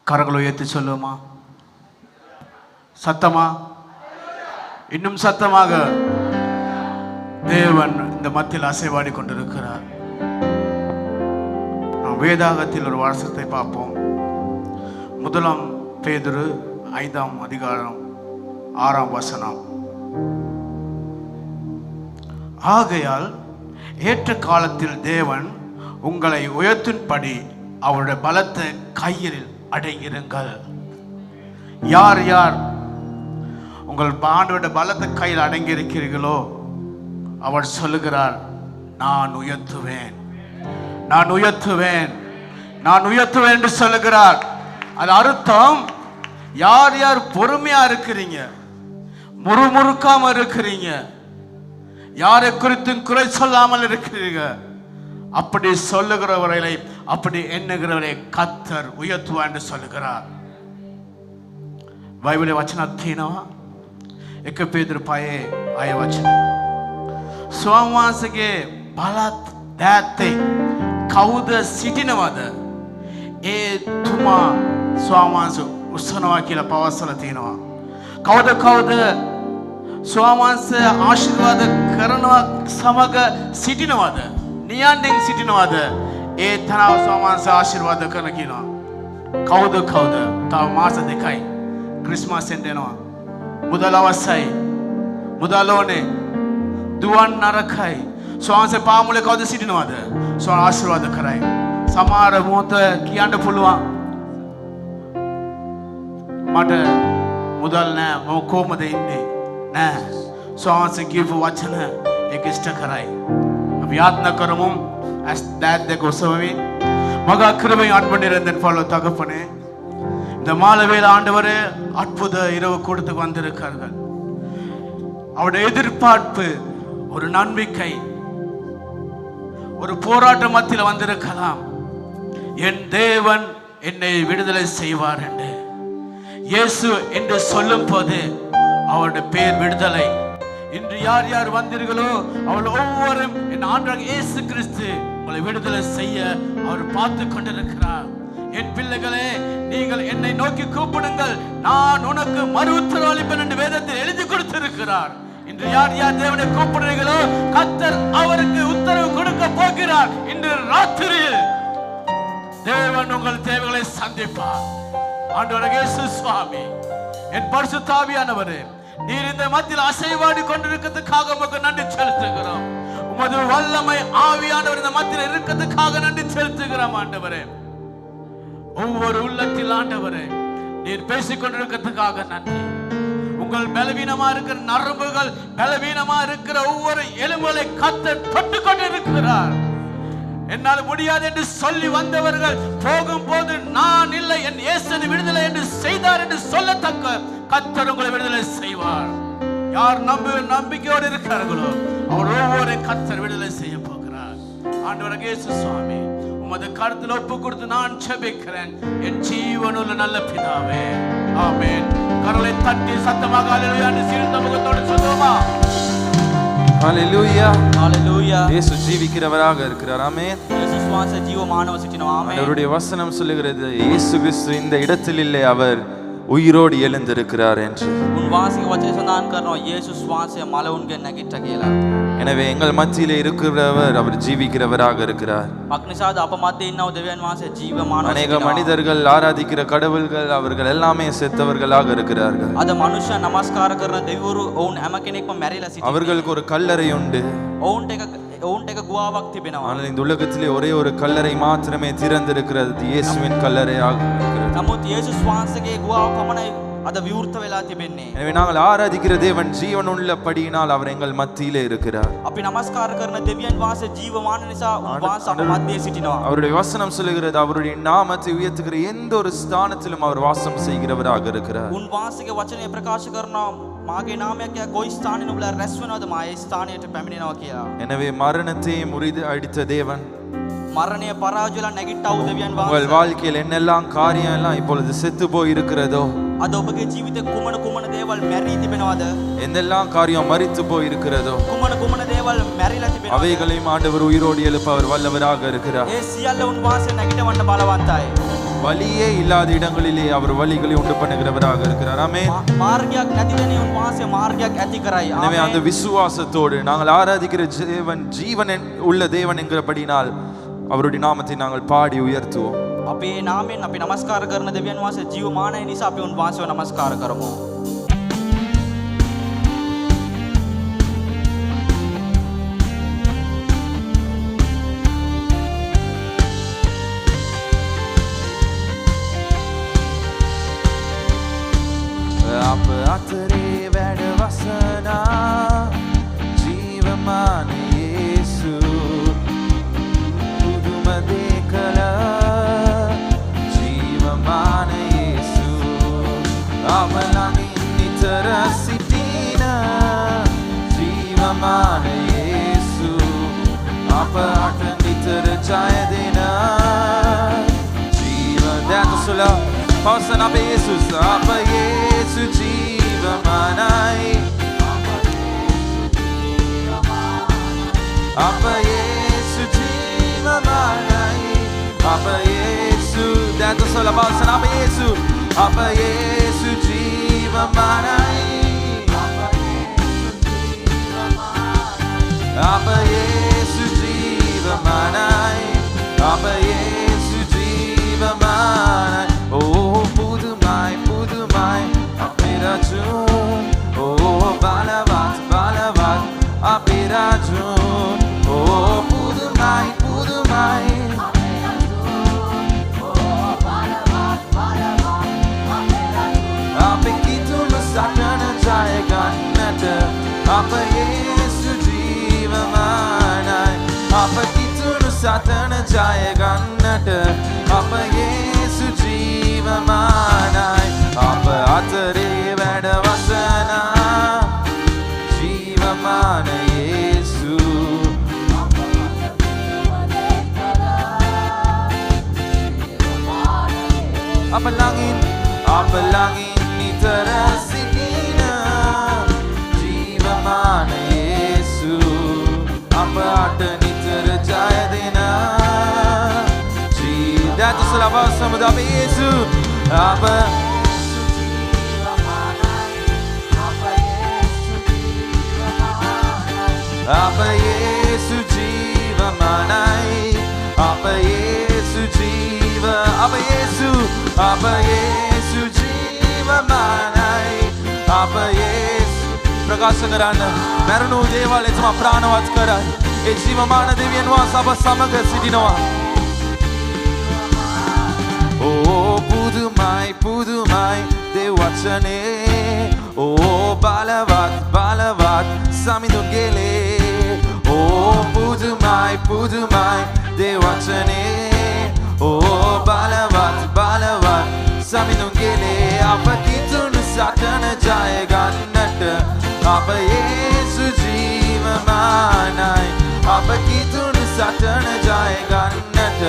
கரங்களை உயர்த்தி சொல்லுமா? சத்தமா, இன்னும் சத்தமாக. தேவன் இந்த மத்தியில் அசைவாடி கொண்டிருக்கிறார். நாம் வேதாகத்தில் ஒரு வசனத்தை பார்ப்போம். 1 பேதுரு 5ஆம் அதிகாரம் 6ஆம் வசனம். ஆகையால் ஏற்ற காலத்தில் தேவன் உங்களை உயர்த்தும்படி அவருடைய பலத்தை கையில் அடங்கியிருங்கள். யார் யார் உங்கள் ஆண்டவருடைய பலத்தை கையில் அடங்கி இருக்கிறீர்களோ அவர் சொல்லுகிறார், நான் உயர்த்துவேன், நான் உயர்த்துவேன், நான் உயர்த்துவேன் என்று சொல்லுகிறார். அது அர்த்தம், யார் யார் பொறுமையா இருக்கிறீங்க, முறுமுறுக்காம இருக்கிறீங்க, யாரை குறித்தும் குறை சொல்லாமல் இருக்கிறீங்க, அப்படி சொல்லுகிறவர்களை, அப்படி எண்ணுகிறவரை கர்த்தர் உயர்த்துவார் என்று சொல்லுகிறார். බයිබලයේ වචනක් තියෙනවා. 1 පේදුරු 5 වචන. ස්වාමීන් වහන්සේගේ බලත් දෑත්තේ කවුද සිටිනවද? ඒ තුමා ස්වාමීන් වහන්සේ උස්සනවා කියලා පවස්සලා තියෙනවා. කවුද ස්වාමීන් වහන්සේ ආශිර්වාද කරනවා සමග සිටිනවද? නියන්නෙන් සිටිනවද? ඒ තරව ස්වාමීන් වහන්සේ ආශිර්වාද කරන කියනවා. කවුද? තව මාස 2යි ක්‍රිස්මස් එනවා. මුදල් අවශ්‍යයි, මුදල් ඕනේ, දුවන් නරකයි. ස්වාමීන් පාමුලේ කවුද සිටිනවද? ස්වාමීන් ආශිර්වාද කරයි. සමහර මොහොත කියන්න පුළුවන්, මට මුදල් නෑ, මම කොහමද ඉන්නේ? නෑ, ස්වාමීන් කියපු වචන ඒක ඉෂ්ට කරයි. අපි යාත්නා කරමු. as that the gosavi மகா கிருபை அன்பு நிறைந்த ஃபாலோ தகப்பனே, இந்த மாலை வேளை ஆண்டவரே அற்புத இரவு கொடுத்து வந்திருக்கார்கள். அவருடைய எதிர்பார்ப்பு ஒரு நம்பிக்கை, ஒரு போராட்ட மத்தியில் வந்திருக்கலாம். என் தேவன் என்னை விடுதலை செய்வார் என்று இயேசு என்று சொல்லும் போது அவருடைய பேர் விடுதலை. இன்று யார் யார் வந்தீர்களோ அவள் ஒவ்வொருவரும் என் ஆண்டவராகிய இயேசு கிறிஸ்து உங்களை விடுதலை செய்ய அவர் பார்த்து கொண்டிருக்கிறார். என் பிள்ளைகளே, நீங்கள் என்னை நோக்கி கூப்பிடுங்கள், நான் உனக்கு மறு உத்தரவு அளிப்பேன் என்று வேதத்தில் எழுதி கொடுத்திருக்கிறார். இன்று யார் யார் தேவனை கூப்பிடுறீங்களோ கர்த்தர் அவருக்கு உத்தரவு கொடுக்க போகிறார். இன்று ராத்திரியில் தேவன் உங்கள் தேவைகளை சந்திப்பார். ஆண்டவராகிய இயேசு சுவாமி, என் பரிசுத்த ஆவியானவரே, நீர் இந்த மத்தியில் அசைவாடி கொண்டிருக்கிறதுக்காக உமக்கு நன்றி செலுத்துகிறோம். உமது வல்லமை ஆவியானவர் இந்த மத்தியில் இருக்கிறதுக்காக நன்றி செலுத்துகிறோம். ஆண்டவரே, ஒவ்வொரு உள்ளத்தில் ஆண்டவரே நீர் பேசிக் கொண்டிருக்கிறதுக்காக நன்றி. உங்கள் பலவீனமா இருக்கிற நரம்புகள், பலவீனமா இருக்கிற ஒவ்வொரு எலும்புகளை கர்த்தர் தொட்டு கொண்டிருக்கிறார். என்னால் முடியாது என்று சொல்லி வந்தவர்கள் போகும் போது நான் இல்லை, என் இயேசு விடுதலை என்று செய்தார் என்று சொல்லத்தக்க கர்த்தர் உங்களை விடுதலை செய்வார். யார் நம்பிக்கையோடு இருக்கிறார்களோ அவர் ஒவ்வொரு கர்த்தர் விடுதலை செய்ய போகிறார். ஆண்டவராகிய இயேசு சுவாமி, உமது கருத்தில் ஒப்பு கொடுத்து நான் ஜெபிக்கிறேன். என் ஜீவனுள்ள நல்ல பிதாவே, ஆமென். கரங்களை தட்டி சத்தமாக ஹல்லேலூயா என்று சீர்ந்த முகத்தோடு சொல்லுவோமா? ஹல்லேலூயா, ஹல்லேலூயா. இயேசு ஜீவிக்கிறவராக இருக்கிறார். ஆமென். இயேசு சுவாச ஜீவமானவர் சிட்டினவர். ஆமென். அவருடைய வசனம் சொல்லுகிறது, இயேசு கிறிஸ்து இந்த இடத்தில் இல்லை, அவர் உயிரோடு எழுந்திருக்கிறார் என்று. உன் வாசிக்க வச்சனை சந்தான කරනවා இயேசு சுவாசය මල උන්ගෙන් නැගිට්ටා කියලා. எனவே எங்கள் மத்தியிலே இருக்கிறவர் அவர் ஜீவிக்கிறவராக இருக்கிறார். අක්නිසාද අප මැද්දේ ඉන්නව දෙවියන් වහන්සේ ජීවමානව. அநேக மனிதர்கள் ஆராதிக்கிற கடவுள்கள் அவர்கள் எல்லாமே செத்தவர்களாக இருக்கிறார்கள். අද මනුෂ්‍ය නමස්කාර කරන දෙවිවරු ඔවුන් හැම කෙනෙක්ම මැරිලා සිටිනවා. அவர்களுக்கு ஒரு கல்லறை உண்டு. ඔවුන්ට එක ගුවාවක් තිබෙනවා. ஆனால் இந்த உலகத்திலே ஒரே ஒரு கல்லறை மாத்திரமே திறந்திருக்கிறது, இயேசுவின் கல்லறையாக இருக்கிறது. නමුත් යේසුස් වහන්සේගේ ගුවාව පමණයි අද විවෘත වෙලා තිබෙන්නේ. எனவே நாங்கள் ஆராதிக்கிற தேவன் ஜீவன் உள்ளபடியினால் அவர் எங்கள் மத்தியிலே இருக்கிறார். අපි නමස්කාර කරන දෙවියන් වහන්සේ ජීවමාන නිසා උන්වහන්සේ අප මැද්දේ සිටිනවා. அவருடைய வசனம் சொல்லுகிறது, அவருடைய நாமத்தை உயர்த்துகிற எந்த ஒரு ஸ்தானத்திலும் அவர் வாசம் செய்கிறவராக இருக்கிறார். උන්වහන්සේගේ වචනය ප්‍රකාශ කරනවා, මාගේ නාමයක් යා කොයි ස්ථානෙ නුඹලා රැස් වෙනවද මා ඒ ස්ථානයට පැමිණෙනවා කියලා. எனவே மரணத்தை முறித்து அடித்த தேவன், මරණය පරාජයලා නැගිට්ටා වූ දෙවියන් உங்கள் වහන්සේ, வாழ்க்கையில் என்னெல்லாம் காரியம் எல்லாம் இப்பொழுது செத்து போய் இருக்கிறதோ, අද ඔබගේ ජීවිතේ කුමන දේවල් මැරී තිබෙනවද? எந்தெல்லாம் காரியம் மரித்து போய் இருக்கிறதோ කුමන දේවල් මැරිලා තිබෙනවද? அவைகளையும் ஆண்டவர் உயிரோடு எழுப்ப அவர் வல்லவராக இருக்கிறார். ඒ සියල්ල උන්වහන්සේ නැගිටවන්න බලවන්තයි. வழியே இல்லாத இடங்களிலே அவர் வழிகளை உண்டு பண்ணுகிறவராக இருக்கிறார். ஆமென். මාර්ගයක් නැති දෙනේ උන්වහන්සේ මාර්ගයක් ඇති කරයි. எனவே அந்த ආමේන්. விசுவாசத்தோடு நாங்கள் ஆராதிக்கிற ஜீவன் உள்ள தேவன் என்கிறபடினால் அவருடைய நாமத்தை நாங்கள் பாடி உயர்த்துவோம். අපේ නාමයෙන් අපි নমස්කාර කරන දෙවියන් වහන්සේ ජීවමානයි නිසා අපි උන්වහන්සේව নমස්කාර කරමු. අප අතරේ වැඩ වසනා ජීවමාන යේසු පුදුම දේ කළ ජීවමාන යේසු අප ළඟින් නිතර සිටින ජීවමාන යේසු අපට නිතර ජය දෙන ජීවදාතසුල පවසන අපේ යේසුස් අප යේසු ජීවමානයි අප යේසු ජීවමානයි අප යේසු දැතසොල පවසන අප යේසු ජීවමානයි අප යේසු ජීවමානයි අප යේසු ජීවමානයි Oh පුදුමයි පුදුමයි අපේ රජුන් Oh බලවත් අපේ රජුන් Oh පුදුමයි පුදුමයි අපේ කිතුණු සටන ජය ගන්නට අප යේසු ජීවමානයි අප කිතුණු සටන ජය ගන්නට අප යේසු ජීවමානයි අප අතරේ වැඩ වසනා ජීවමාන යේසු අප ළඟින් නිතර සිටින ජීවමාන යේසු අපට නිතර ජය දෙන දැතසල පවසමුද අප යේසු අප යේසු ජීවමානයි අප යේසු ජීවමානයි අප යේසු ප්‍රකාශ කරන්න මැරුණු දේවල් එතුමා ප්‍රාණවත් කරයි ඒ ජීවමාන දෙවියන් වහන්සේ අප සමග සිටිනවා Oh පුදුමයි දේ වචනේ Oh බලවත් සමිඳුන් ගෙලේ Oh පුදුමයි දේ වචනේ Oh බලවත් සමිඳුන් ගෙලේ අප කිතුණු සටන ජය ගන්නට අප යේසු ජීවමානයි අප කිතුණු සටන ජය ගන්නට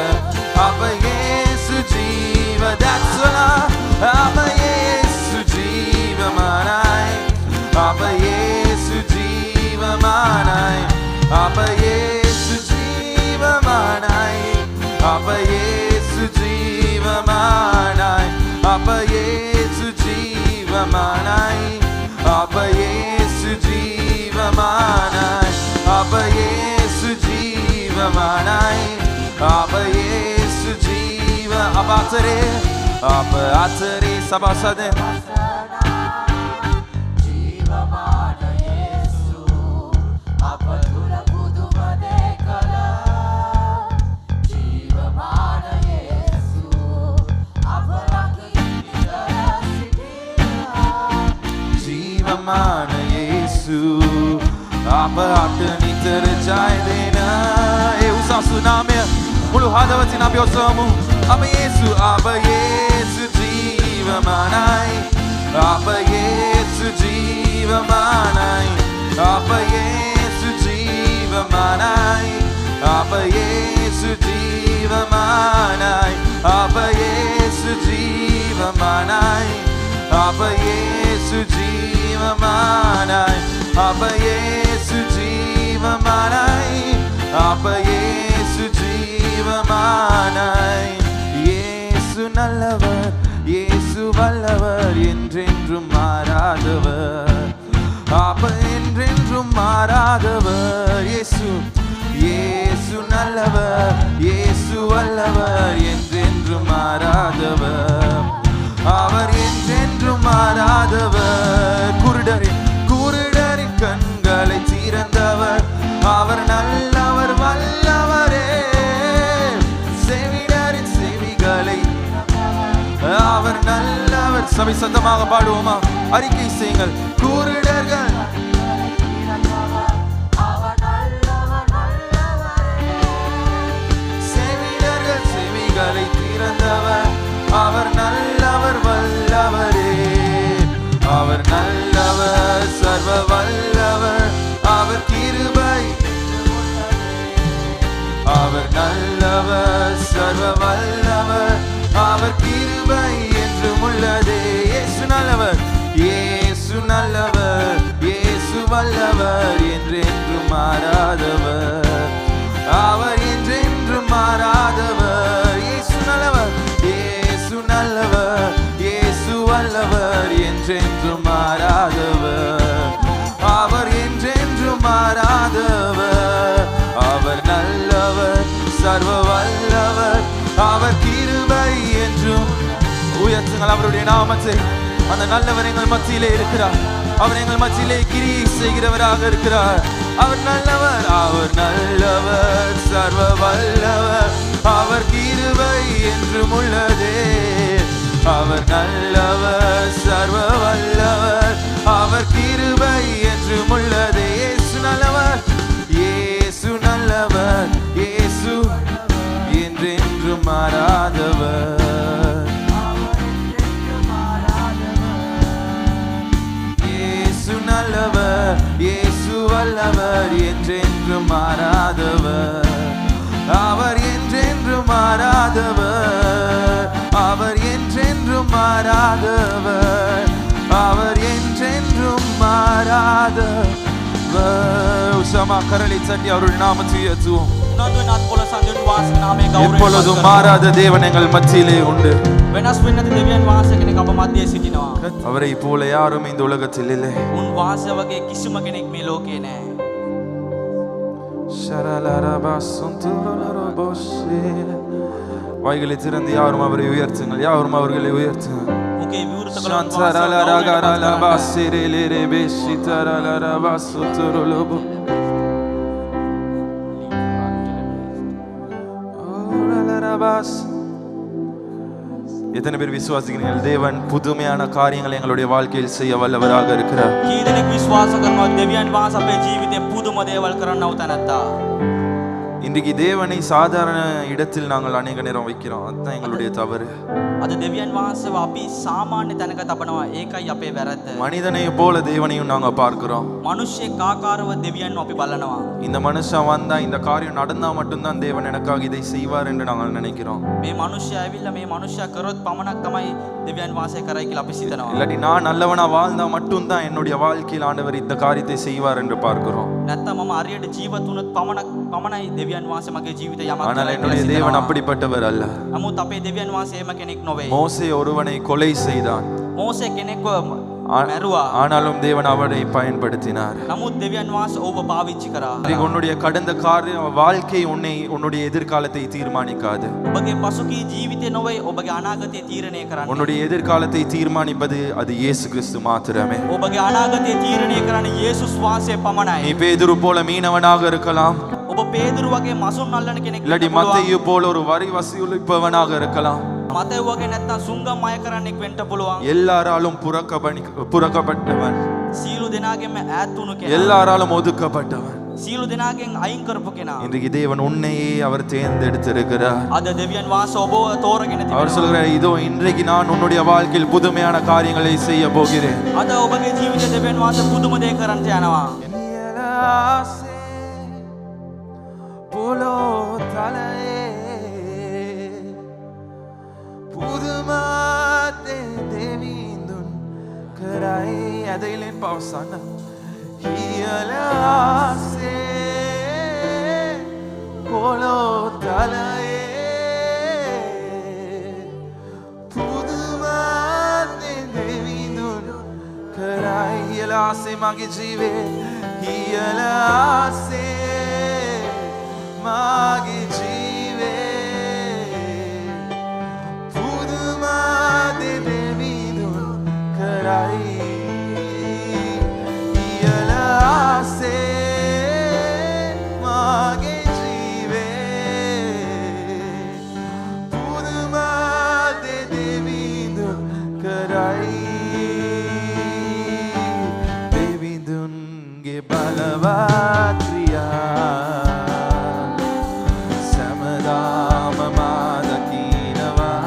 අප යේසු ජීවදාතසලා අප යේසු ජීවමානයි අප යේසු ජීවමානයි අප යේසු ජීවමානයි අප යේසු ජීවමානයි අප යේසු ජීවමානයි අප යේසු ජීවමානයි අප යේසු ජීවමානයි අප යේසු ජීව අප අතරේ සබසද ජීවමාන යේසු අප තුල පුදුම දේ කළා ජීවමාන යේසු අප ළඟින් නිතර සිටිනා ජීවමාන යේසු අපට නිතර ජය දෙන ඒ උසස් නාමය මුළු හදවතින් අපි ඔසවමු අප යේසු ජීවමානයි අප යේසු ජීවමානයි අප යේසු ජීවමානයි අප යේසු ජීවමානයි අප යේසු ජීවමානයි අප යේසු ජීවමානයි අප යේසු ජීවමානයි අප යේසු ජීවමානයි යේසු நல்லவர், இயேசு வல்லவர், என்றென்றும் மாறாதவர். அப்ப என்றென்றும் மாறாதவர் இயேசு. இயேசு நல்லவர், இயேசு வல்லவர், என்றென்றும் மாறாதவர். அவர் என்றென்றும் மாறாதவர். குருடரின் கண்களை திறந்தவர். அவர் நல்லவர், வல்லவரே. செவிடரின் செவிகளை அவர் நல்லவர். சபை சத்தமாக பாடுவோமா? அறிக்கை செய்யுங்கள். குருடர்கள் செவிடர்கள் செவிகளை திறந்தவர். அவர் நல்லவர், வல்லவரே. அவர் நல்லவர், சர்வ வல்லவர். அவர் கிருபை. அவர் நல்லவர், சர்வ வல்லவர். அவர் கிருபை என்றும் உள்ளதே. இயேசு நல்லவர், இயேசு நல்லவர், இயேசு வல்லவர், என்றென்றும் மாறாதவர். அவர் என்றென்றும் மாறாதவர். இயேசு நல்லவர், இயேசு நல்லவர், இயேசு வல்லவர், என்றென்றும் மாறாதவர். அவர் என்றென்றும் மாறாதவர். அவர் நல்லவர், சர்வ வல்லவர். அவர் கிருபை என்றும். உயர்த்துங்கள் அவருடைய நாமத்தை. அந்த நல்லவர் எங்கள் மத்தியிலே இருக்கிறார். அவர் எங்கள் மத்தியிலே கிரியை செய்கிறவராக இருக்கிறார். அவர் நல்லவர், அவர் நல்லவர், சர்வ வல்லவர். அவர் கிருபை என்றும் உள்ளதே. அவர் நல்லவர், சர்வ வல்லவர். அவர் கிருபை என்றும் உள்ளதே. இயேசு நல்லவர், இயேசு நல்லவர், இயேசு என்றென்றும் மாறாதவர். இயேசு நல்லவர், இயேசு வல்லவர், என்றென்றும் மாறாதவர். அவர் என்றென்றும் மாறாதவர். அவர் என்றென்றும் மாறாதவர். அவர் என்றென்றும் மாறாதவர். உசமா கரலை தட்டி அவருடைய நாமத்தை உயர்த்துவோம். எப்பொழுதும் மாறாத தேவன் எங்கள் மத்தியிலே உண்டு. වෙනස් වෙන්නේ නැති දෙවියන් වහන්සේ කෙනෙක් අප මැදේ සිටිනවා. அவரை போல யாரும் இந்த உலகத்தில் இல்லை. උන් වහන්සේ වගේ කිසිම කෙනෙක් මේ ලෝකේ නැහැ. வாய்களை திறந்து யாரும் அவரை உயர்த்துங்கள். யாரும் அவர்களை உயர்த்துங்கள். මුකේ විවෘත කළොත් எத்தனை பேர் விசுவாசிக்கிறீர்கள்? தேவன் புதுமையான காரியங்களை எங்களுடைய வாழ்க்கையில் செய்ய வல்லவராக இருக்கிறார். කී දෙනෙක් විශ්වාස කරනවා දෙවියන් වහන්සේ අපේ ජීවිතේ පුදුම දේවල් කරන්නව තැනත්තා. இன்றைக்கு தேவனை சாதாரண இடத்தில் நாங்கள் அநேக நேரம் வைக்கிறோம். அதுதான் எங்களுடைய தவறு. අද දෙවියන් වහන්සේව අපි සාමාන්‍ය තැනක තබනවා. ඒකයි අපේ වැරද්ද. மனிதனை போல தேவனையும் நாங்க பார்க்கிறோம். මිනිස්සෙක් ආකාරව දෙවියන් අපි බලනවා. இந்த மனுஷன் வந்தா இந்த காரியம் நடந்தா மட்டும்தான் தேவன் எனக்காக இதை செய்வார் என்று நாங்கள் நினைக்கிறோம். මේ මිනිස්සයා ඇවිල්ලා මේ මිනිස්සයා කරොත් පමණක් තමයි දෙවියන් වහන්සේ කරයි කියලා අපි සිතනවා. இல்லாட்டி நான் நல்லவனா வாழ்ந்தா மட்டும்தான் என்னுடைய வாழ்க்கையில் ஆண்டவர் இந்த காரியத்தை செய்வார் என்று பார்க்கிறோம். නැත්තම් මම හරියට ජීවත් වුණොත් පමණයි දෙවියන් වහන්සේ මගේ ජීවිතය යමක් ஆனால் என்னுடைய தேவன் அப்படிப்பட்டவர் அல்ல. නමුත් අපේ දෙවියන් වහන්සේ එහෙම කෙනෙක් නොවේ. மோசே ஒருவனை கொலை செய்தான். මෝසේ කෙනෙක්ව මැරුවා. ஆனாலும் தேவன் அவரை பயன்படுத்தினார். නමුත් දෙවියන් වහන්සේ ඔබ පාවිච්චි කරා. உன்னுடைய கடந்த வாழ்க்கை உன்னுடைய எதிர்காலத்தை தீர்மானிக்காது. ඔබගේ පසුගිය ජීවිතේ නොවේ ඔබගේ අනාගතය තීරණය කරන්නේ. உன்னுடைய எதிர்காலத்தை தீர்மானிப்பது அது இயேசு கிறிஸ்து மாத்திரமே. ඔබගේ අනාගතය තීරණය කරන්නේ යේසුස් වහන්සේ පමණයි. நீ பேதுரு போல மீனவனாக இருக்கலாம். ඔබ පේදුරු වගේ මසුන් අල්ලන කෙනෙක් இல்லாட்டி மத்தேயு போல ஒரு வரி வசூலிப்பவனாக இருக்கலாம். මතේ වගේ නැත්තම් සුංගම් අය කරන්නෙක් වෙන්න පුළුවන්. எல்லாராலும் புறக்கப்பட்டவன். සීලු දෙනාගෙන්ම ඈත් වුණු කෙනා. எல்லாராலும் ஒதுக்கப்பட்டவன். සීලු දෙනාගෙන් අයින් කරපු කෙනා. இன்றைக்கு தேவன் உன்னையே அவர் தேர்ந்தெடுத்திருக்கிறார். අද දෙවියන් වහන්සේ ඔබව තෝරගෙන තිබෙනවා. அவர் சொல்கிறார், இதோ இன்றைக்கு நான் உன்னுடைய வாழ்க்கையில் புதுமையான காரியங்களை செய்ய போகிறேன். අද ඔබගේ ජීවිතේ දෙවියන් වහන්සේ පුදුම දේ කරන්න යනවා. போலோ தலையே புதுமாத்தே தேவிந்துன் கராய் அதையிலேன் பாவசான ஹியலாசே போலோ தலையே புது ආසේ මගේ ජීවේ ඉහළ ආසේ මගේ ජීවේ පුදුම දෙවිඳුන් කරයි ඉහළ ආසේ මගේ ජීවේ පුදුම දෙවිඳුන් කරයි දෙවිඳුන්ගේ බලවත් ක්‍රියා සෑමදාම මා දකිනවා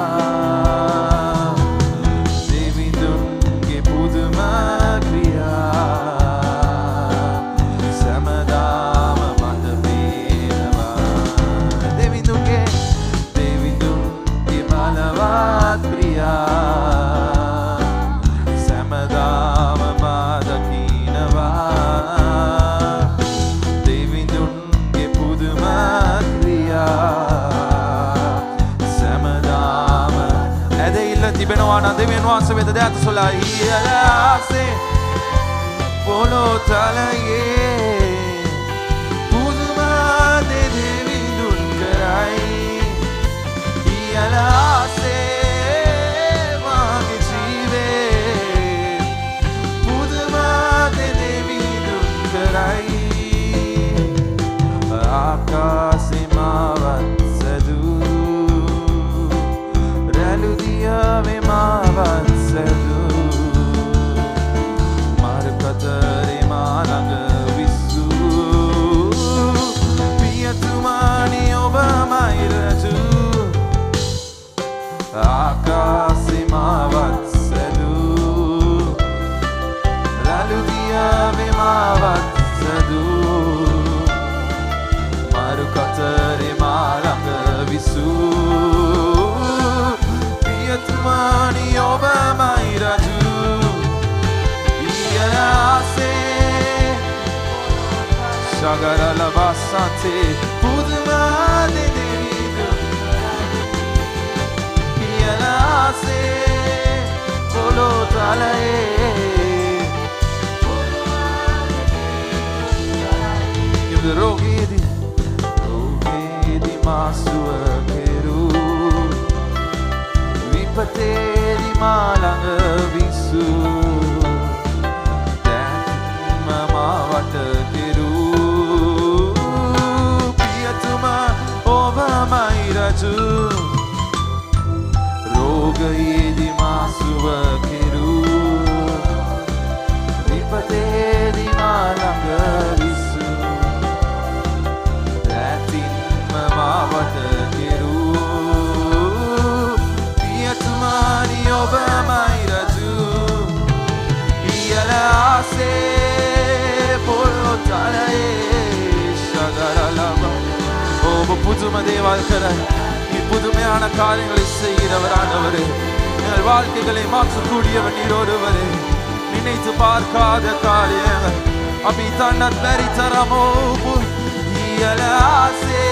දෙවිඳුන්ගේ පුදුම ක්‍රියා සෑමදාම මට පේනවා දෙවිඳුන්ගේ බලවත් ක්‍රියා සෑමදාම මා දකිනවා දෙවිඳුන්ගේ පුදුම ක්‍රියා සෑමදාම ඇදහිල්ල තිබෙනවා නම් දෙවියන් වහන්සේ වෙත දෑත සොලා ඉහළ ආසේ පොළොව තලයේ පුදුම දෙවිඳුන් කරයි ඉහළ ආසේ මගේ ජීවේ පුදුම දෙවිඳුන් කරයි ආකාසේ මාවත් සැදූ රැළු දියාවේ මාවත් සැදූ මරකතරේ මා ළඟ විසූ පියතුමානි ඔබමයි රජු ආකාසේ මාවත් සැදූ රැළු දියාවේ මාවත් සැදූ මරුකතරේ මා ළඟ විසූ පියතුමානි ඔබමයි රජු ඉහළ ආසේ ශගරල බස්සතේ පුදුම දෙවිඳුන් ඉහළ ආසේ පොළොව තලයේ රෝගයේදී මා සුව කෙරූ විපතේදී මා ළඟ විසූ දැන්ම මා වට කෙරූ පියතුමා ඔබමයි රජු රෝගයේදී මා සුව කෙරූ විපතේදී මා ළඟ විසූ දැතින්ම මා වට කෙරූ පියතුමානි ඔබමයි රජු ඉහළ ආසේ පොළොව තලයේ ශගරලම ඔබ පුදුම දේවල් කරයි புதுமையான காரியங்களை செய்கிறவர் ஆண்டவரே எங்கள் வாழ்க்கைகளை மாற்றக்கூடியவர் நீரோடுவரே நினைத்து பார்க்காத காரியங்கள் அபி தன்னத் தரித்தரமோ இயல ஆசே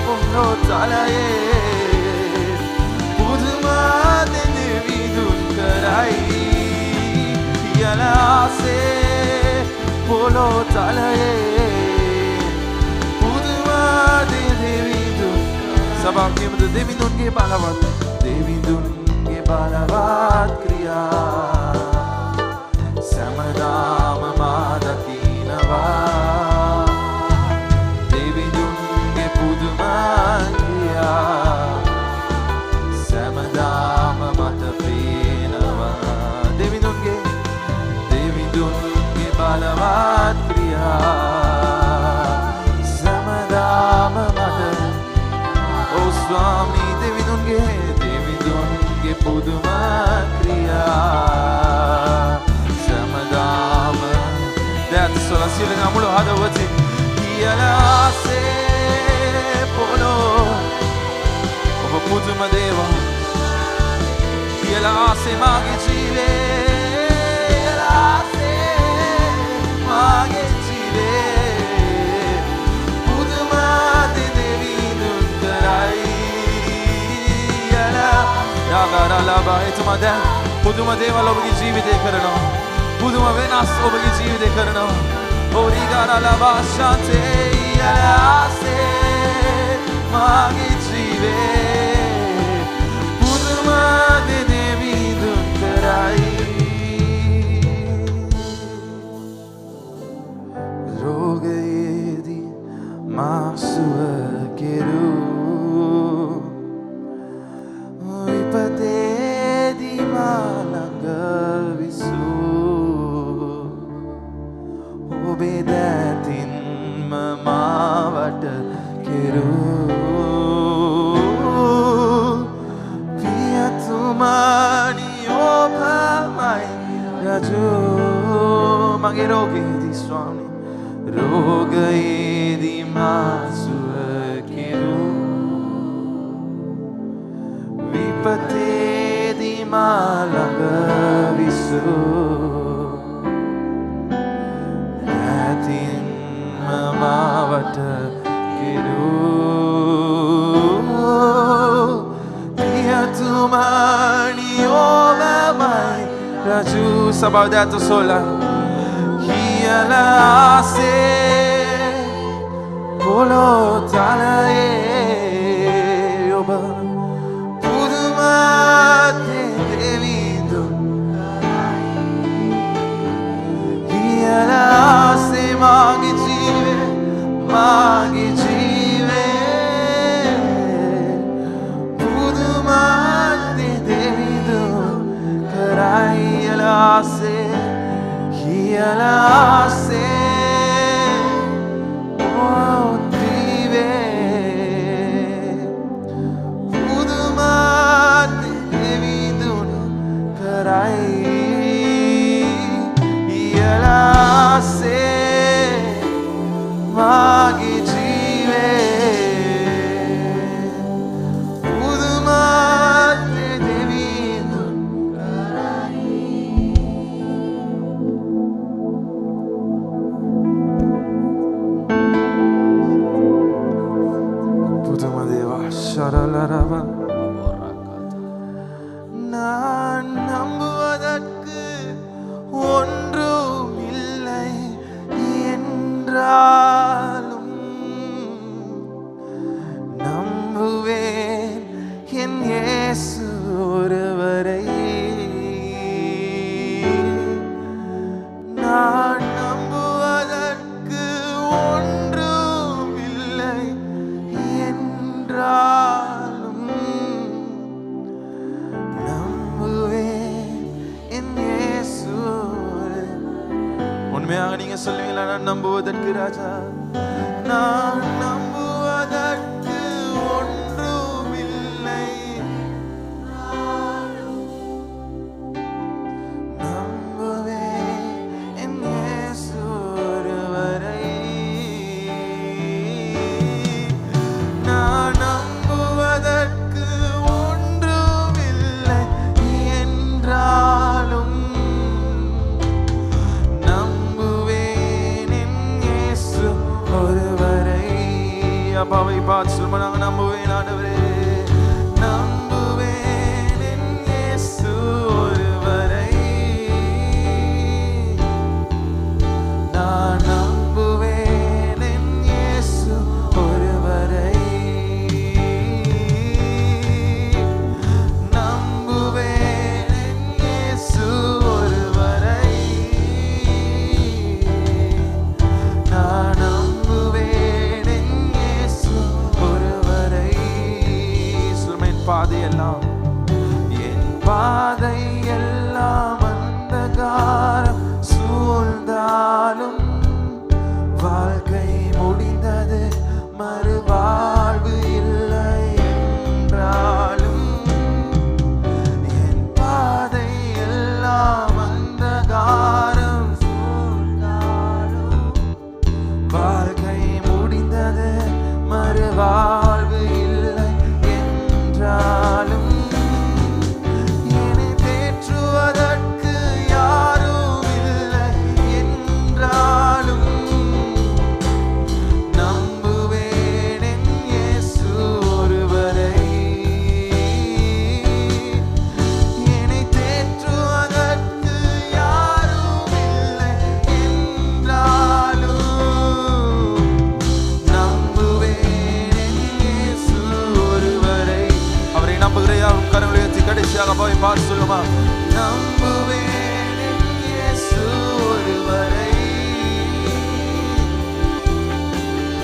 பொங்கோ தலையே புதுமா தேவிதுன் கரை இயல ஆசே போலோ தலையே புதுமா தேவிதுன் සභාවකයමද දෙවිඳුන්ගේ බලවත් ක්‍රියා සෑමදාම මා දකිනවා දෙවිඳුන්ගේ පුදුම ක්‍රියා සෑමදාම මට පේනවා දෙවිඳුන්ගේ බලවත් ක්‍රියා සෑමදාම මට ස්වාමී දෙවිඳුන්ගේ පුදුම ක්‍රියා සෑමදාම දැත් සොලා සියලුම මුළු හදවතින් ඉහළ ආසේ පොළොව ඔබ පුදුම දේවල් ඉහළ ආසේ මගේ ජීවේ ඉහළ ආසේ මගේ ජීවේ පුදුම දෙවිඳුන් කරයි යාගාරලබා එතුමා දැන් පුදුම දේවල් ඔබගේ ජීවිතේ කරනවා පුදුම වෙනස් ඔබගේ ජීවිතේ කරනවා. ඕරිගාරා ලබා ශාන්තේ යලාසේ මාගේ ජීවේ පුදුම දෙනේ විඳුන් කරයි. රෝගයේදී මා සුව කෙරූ විපතේදී මා ළඟ විසූ ඔබේ දෑතින්ම මාවට කෙරූ පියතුමනි ඔබමයි රජු. මගේ රෝගයේදී ස්වාමී රෝගයේදී මා සුව කෙරූ විපතේදී මා ළඟ විසූ දෑතින්ම මාවට කෙරූ පියතුමනි ඔබමයි රජු. සබාව දෑතු සොලා යලාසේ පොළොව තලයේ ඔබ පුදුම දෙවිඳුන් යලාසේ මාගේ ජීවේ පුදුම දෙවිඳුන් කරයි. යලාසේ ඔතිවේ පුදුම දෙවිඳුන් කරයි. යලාසේ මාගේ ජීවේ පුදුම දෙවිඳුන් நான் நம்புவதற்கு ஒன்றும் இல்லை என்றாலும் நம்புவேன் என் இயேசு ஒருவரை. நான் நம்புவதற்கு ஒன்றும் இல்லை என்றாலும் நம்புவேன் என் இயேசு. உண்மையாக நீங்க சொல்லுவீங்களா? நான் நம்புவதற்கு ராஜா நான் நம்புவதற்கு ஒன்றும் இல்லை நம்புவேன் என் இயேசு ஒருவரை. நான் நம்புவதற்கு ஒன்றும் இல்லை என்றாலும் நம்புவேன் என் இயேசு ஒருவரை. சொல்லுமா? நம்புவேன் என் இயேசு ஒருவரை,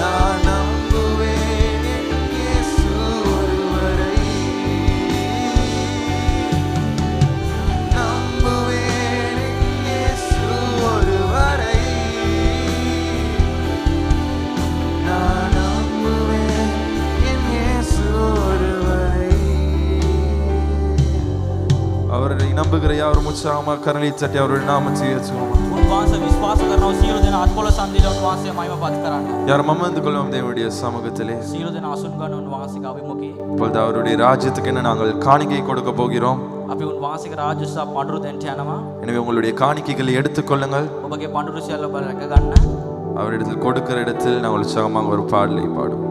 நான் நம்புவேன் என் இயேசு ஒருவரை, நம்புவேன் என் இயேசு ஒருவரை, நான் நம்புவேன் என் இயேசு ஒருவரை. அவரை நம்புகிற யாரும் உற்சாகமாக கரங்களை தட்டி அவருடைய நாமத்தை உயர்த்துவோம். උන්වහන්සේ විශ්වාස කරනවා සියලු දෙනා අත්කොල සන්දිල උන්වහන්සේ මහිමපත් කරන්න. யாரும் அமர்ந்து கொள்வோம் தேவனுடைய சமூகத்திலே. සියලු දෙනා අසුන් ගන්න උන්වහන්සේගේ අභිමුඛයේ. இப்பொழுது அவருடைய ராஜ்யத்துக்கு என்ன நாங்கள் காணிக்கை கொடுக்க போகிறோம். අපි උන්වහන්සේගේ රාජ්‍ය සහ පඬුරු දෙන්න යනවා. எனவே உங்களுடைய காணிக்கைகளை எடுத்துக்கொள்ளுங்கள். ඔබගේ පඬුරු සියල්ල ඔබ රැක ගන්න. அவரிடத்தில் கொடுக்கிற இடத்தில் நாங்கள் உற்சாகமாக ஒரு பாடலை பாடுவோம்.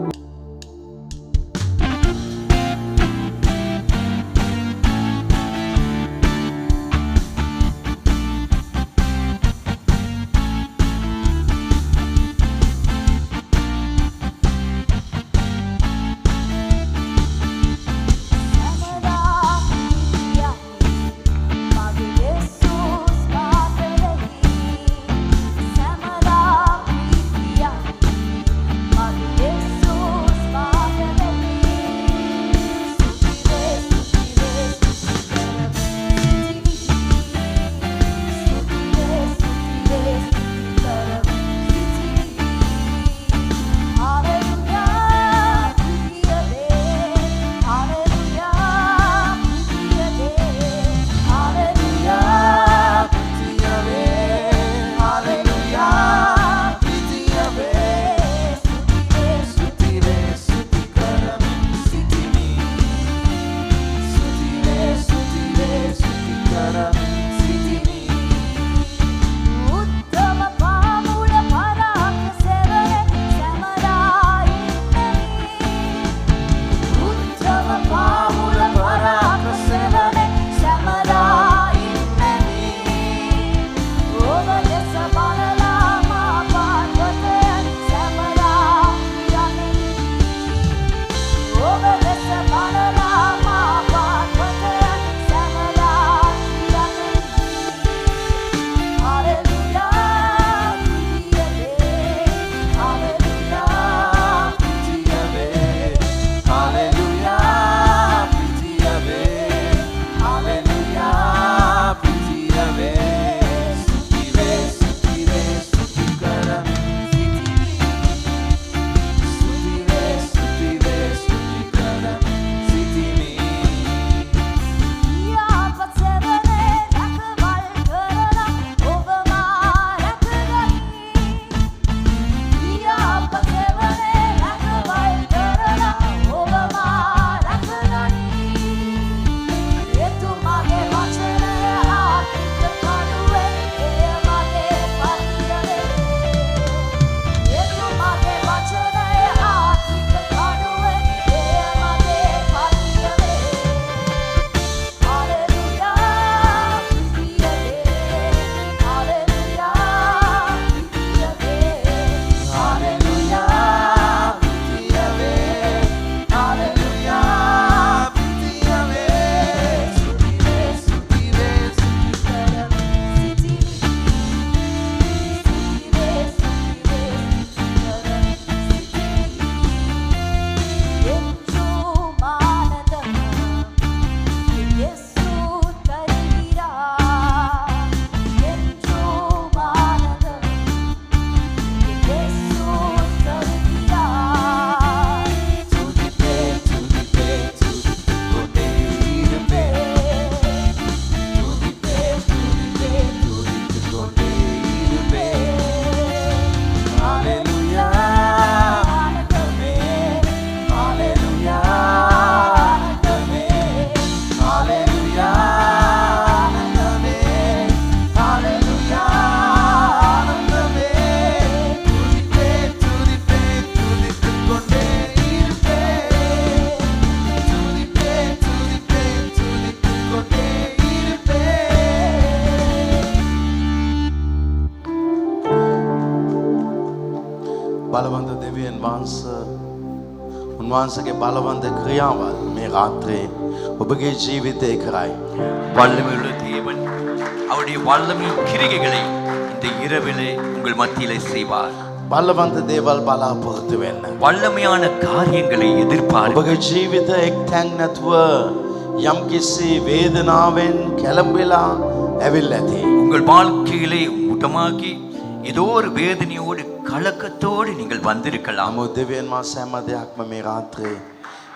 උන්වහන්සේගේ බලවන්ත ක්‍රියාවල් මේ රාත්‍රියේ ඔබගේ ජීවිතේ කරයි. வல்லமையுள்ள தேவன் அவருடைய வல்லமையின் கிரிகைகளை இந்த இரவிலே உங்கள் மத்தியிலே செய்வார். බලවන්ත දේවල් බලාපොරොත්තු වෙන්න. வல்லமையான காரியங்களை எதிர்பார்க்க ඔබගේ ජීවිතේ එක් තැන් නැතුව යම්කිසි වේදනාවෙන් කැළඹිලා ඇවිල්ලා ඇති. உங்கள் வாழ்க்கையிலே முடமாகி ஏதோ ஒரு வேதனையோடு கலக்கத்தோடு நீங்கள் வந்திருக்கலாம். නමුත් දෙවියන් වහන්සේ හැම දෙයක්ම මේ රාත්‍රියේ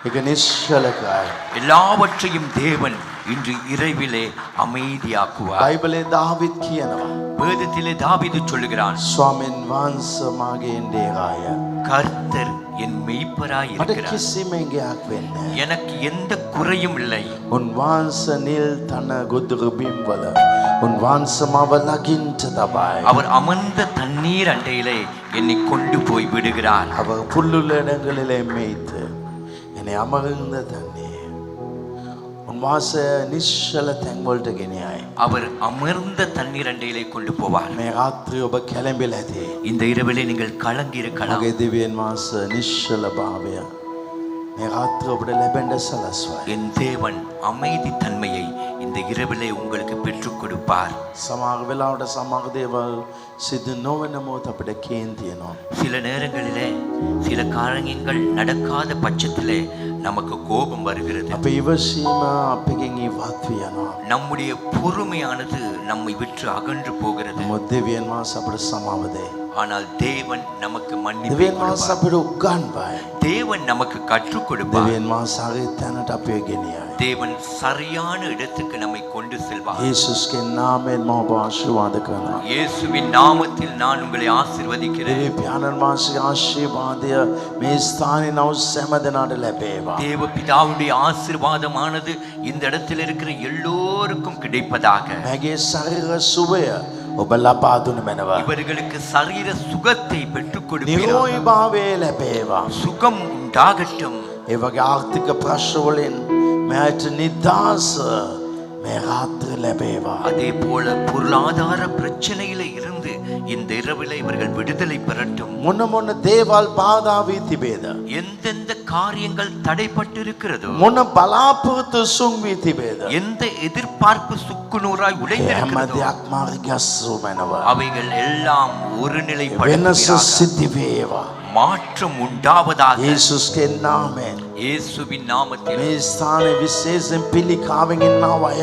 ඒක නිශ්චල කරයි. எல்லாவற்றையும் தேவன் இன்று இரவிலே அமைதியாக்குவார். බයිබලේ දාවිද් කියනවා வேதத்திலே தாவீது சொல்லுகிறான், ස්වාමීන් වහන්සේ මාගේ ඉන්දේගාය. கர்த்தர் என் மெய்ப்பராய் මට இருக்கிறார், කිසිම ඉඟයක් වෙන්නේ නැහැ. எனக்கு எந்த குறையும் இல்லை. උන්වහන්සේ නිල් තන ගොදුරු බිම්වල උන්වහන්සේ මාව ළඟින්ට තබයි. அவர் அமர்ந்த தண்ணீர் அண்டையிலே என்னை கொண்டு போய் விடுகிறார். அவர் புல்லுள்ள இடங்களிலே மேய்த்து என்னை அமர்ந்த தண்ணீர் උන්වහන්සේ නිශ්චල තැන් වලට ගෙනියයි. அவர் அமர்ந்த தண்ணீர் அண்டையிலே கொண்டு போவார். මේ රාත්‍රිය ඔබ කැළඹිලා ඇති. இந்த இரவிலே நீங்கள் கலங்கி இருக்கலாம். මගේ දෙවියන් වහන්සේ නිශ්චල භාවය මේ රාත්‍රිය ඔබට ලැබෙන්න සලස්වයි. என் தேவன் அமைதி தன்மையை இந்த இரவிலே உங்களுக்கு பெற்றுக் கொடுப்பார். සමහර වෙලාවට සමහර දේවල් සිදු නොවන මොහොත අපිට කේන්ති එනවා. சில நேரங்களிலே சில காரியங்கள் நடக்காத பட்சத்திலே நமக்கு கோபம் வருகிறது. අපේ ඉවසීම අපගෙන් ඉවත් වෙනවා. நம்முடைய பொறுமையானது நம்மை விட்டு அகன்று போகிறது. මොකද දෙවියන් වහන්සේ අපට සමාව දෙයි. ஆனால் தேவன் நமக்கு மன்னிப்பை දෙවියන් වහන්සේ கொடுப்பார். අපට උගන්වයි. தேவன் நமக்கு கற்றுக் கொடுப்பார். දෙවියන් වහන්සේ හරි තැනට අපේ ගෙනියයි. தேவன் சரியான இடத்துக்கு நம்மை கொண்டு செல்வார். යේසුස්ගේ නාමයෙන් මම ඔබ ආශිර්වාද කරනවා. இயேசுவின் நாமத்தில் நான் உங்களை ஆசீர்வதிக்கிறேன். දෙවි පියාණන් වහන්සේගේ ආශිර්වාදය මේ ස්ථානයේ නව සෑම දෙනාට ලැබේවා. தேவ பிதாவுடைய ஆசீர்வாதமானது இந்த இடத்தில் இருக்கிற எல்லோருக்கும் கிடைப்பதாக. මගේ ශරීර සුවය ඔබ ලබා දුන මැනව. இவர்களுக்கு சரீர சுகத்தை பெற்றுக் கொடுப்பீராக. නිරෝගී භාවය ලැබේවා. சுகம் உண்டாகட்டும். ඒ වගේ ආර්ථික ප්‍රශ්න වලින් මෑට නිදහස මේ රාත්‍රිය ලැබේවා. அதே போல பொருளாதார பிரச்சனையில இருந்து இந்த இரவில இவர்கள் விடுதலை பெறட்டும். මොන මොන දේවල් බාධා වී තිබේද? எந்தெந்த காரியங்கள் தடைப்பட்டிருக்கிறதோ, මොන බලාපොරොත්තු සුන් වී තිබේද? எந்த எதிர்பார்ப்பு சுக்குநூறாய் හැම உடைந்திருக்கிறதோ, දෙයක්ම අරිගස්සු මැනව. அவைகள் எல்லாம் වෙනස ஒருநிலைப்படுவீராக. සිද්ධ වේවා. மாற்றம் உண்டாவதாக. යේසුස්ගේ නාමයෙන් இயேசுவின் நாமத்தில் මේ ස්ථානයේ විශේෂයෙන් පිළිකාවෙන් ඉන්නව අය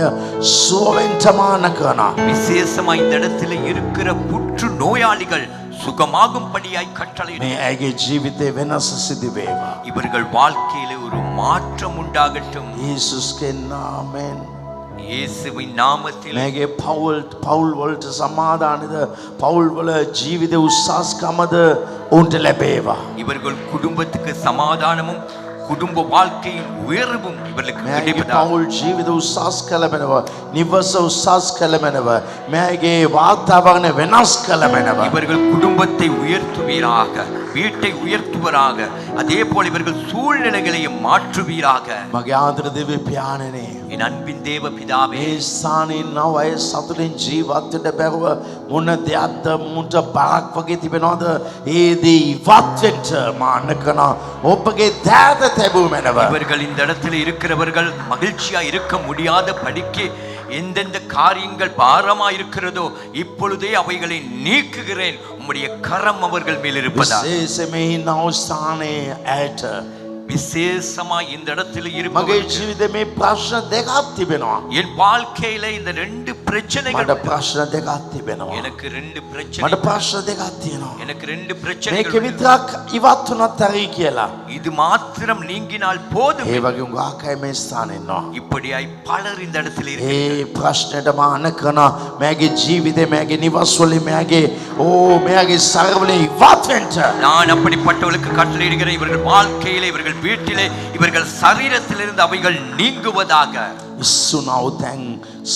සුවෙන්ට මාන කරනවා. விசேஷமா இந்த இடத்துல இருக்கிற புற்று நோயாளிகள் சுகமாகும்படியாய் கட்டளை. මේ ඇගේ ජීවිතේ වෙනස සිදු වේවා. இவர்கள் வாழ்க்கையிலே ஒரு மாற்றம் உண்டாகட்டும். යේසුස්ගේ නාමයෙන් இயேசுவின் நாமத்தில் මේගේ පවුල් වලට සමාදානද පවුල් වල ජීවිත උස්සස්කමද උන්ට ලැබේවා. இவர்கள் குடும்பத்துக்கு சமாதானமும் குடும்ப வாழ்க்கையின் உயர்வும் இவர்களுக்கு මේගේ கிடைப்பதாக. පවුල් ජීවිත උස්සස් කළ මැනව. නිවස උස්සස් කළ මැනව. මේගේ වාතාවරණ වෙනස් කළ මැනව. இவர்கள் குடும்பத்தை உயர்த்துவீராக, வீட்டை உயர்த்துவராக. அதே போல இவர்கள் சூழ்நிலைகளையும் மாற்றுவீராக. මගේ ආදර දෙවි පියාණනේ என் அன்பின் தேவ பிதாவே, මේ ස්ථානයේ නව අය සතුටින් ජීවත් වෙන්න බැරුව මොන දෙයක්ද මුන්ට බරක් වගේ තිබෙනවද? ඒ දේ ඉවත් වෙන්න මාන්න කරන ඔබගේ දෑත තැබු මැනව. இவர்கள் இந்த இடத்துல இருக்கிறவர்கள் மகிழ்ச்சியா இருக்க முடியாத படிக்கு எந்தெந்த காரியங்கள் பாரமா இருக்கிறதோ இப்பொழுதே அவைகளை நீக்குகிறேன். உம்முடைய கரம் அவர்கள் மேல் இருப்பதா. විශේෂයෙන්ම නව ස්ථානයේ ඇයට விசேஷமா இந்த இடத்துல මගේ இருப்பவர்கள், ජීවිතේ මේ ප්‍රශ්න දෙකක් තිබෙනවා. என் வாழ்க்கையில இந்த ரெண்டு பிரச்சனைகள் මට உண்டு. ප්‍රශ්න දෙකක් තිබෙනවා. எனக்கு ரெண்டு මට பிரச்சனை, ප්‍රශ්න දෙකක් තියෙනවා. எனக்கு ரெண்டு මේක பிரச்சனைகள் உண்டு. විතරක් ඉවත් වුණත් හරි කියලා. இது மாத்திரம் நீங்கினால் போதும். ඒ වගේ උගාකයි මේ ස්ථානේ ඉන්නවා. இப்படியாய் பலர் இந்த இடத்துல ඒ இருக்கிறார்கள். ප්‍රශ්නයට මාන කරන මගේ ජීවිතේ මගේ නිවස් වලින් මගේ සරවලේ ඉවත් වෙන්න. நான் அப்படிப்பட்டவர்களுக்கு கட்டளையிடுகிறேன். இவர்கள் வாழ்க்கையிலே, இவர்கள் வீட்டிலே, இவர்கள் சரீரத்திலிருந்து அவைகள் நீங்குவதாக. ඉස්සුනාව තැන්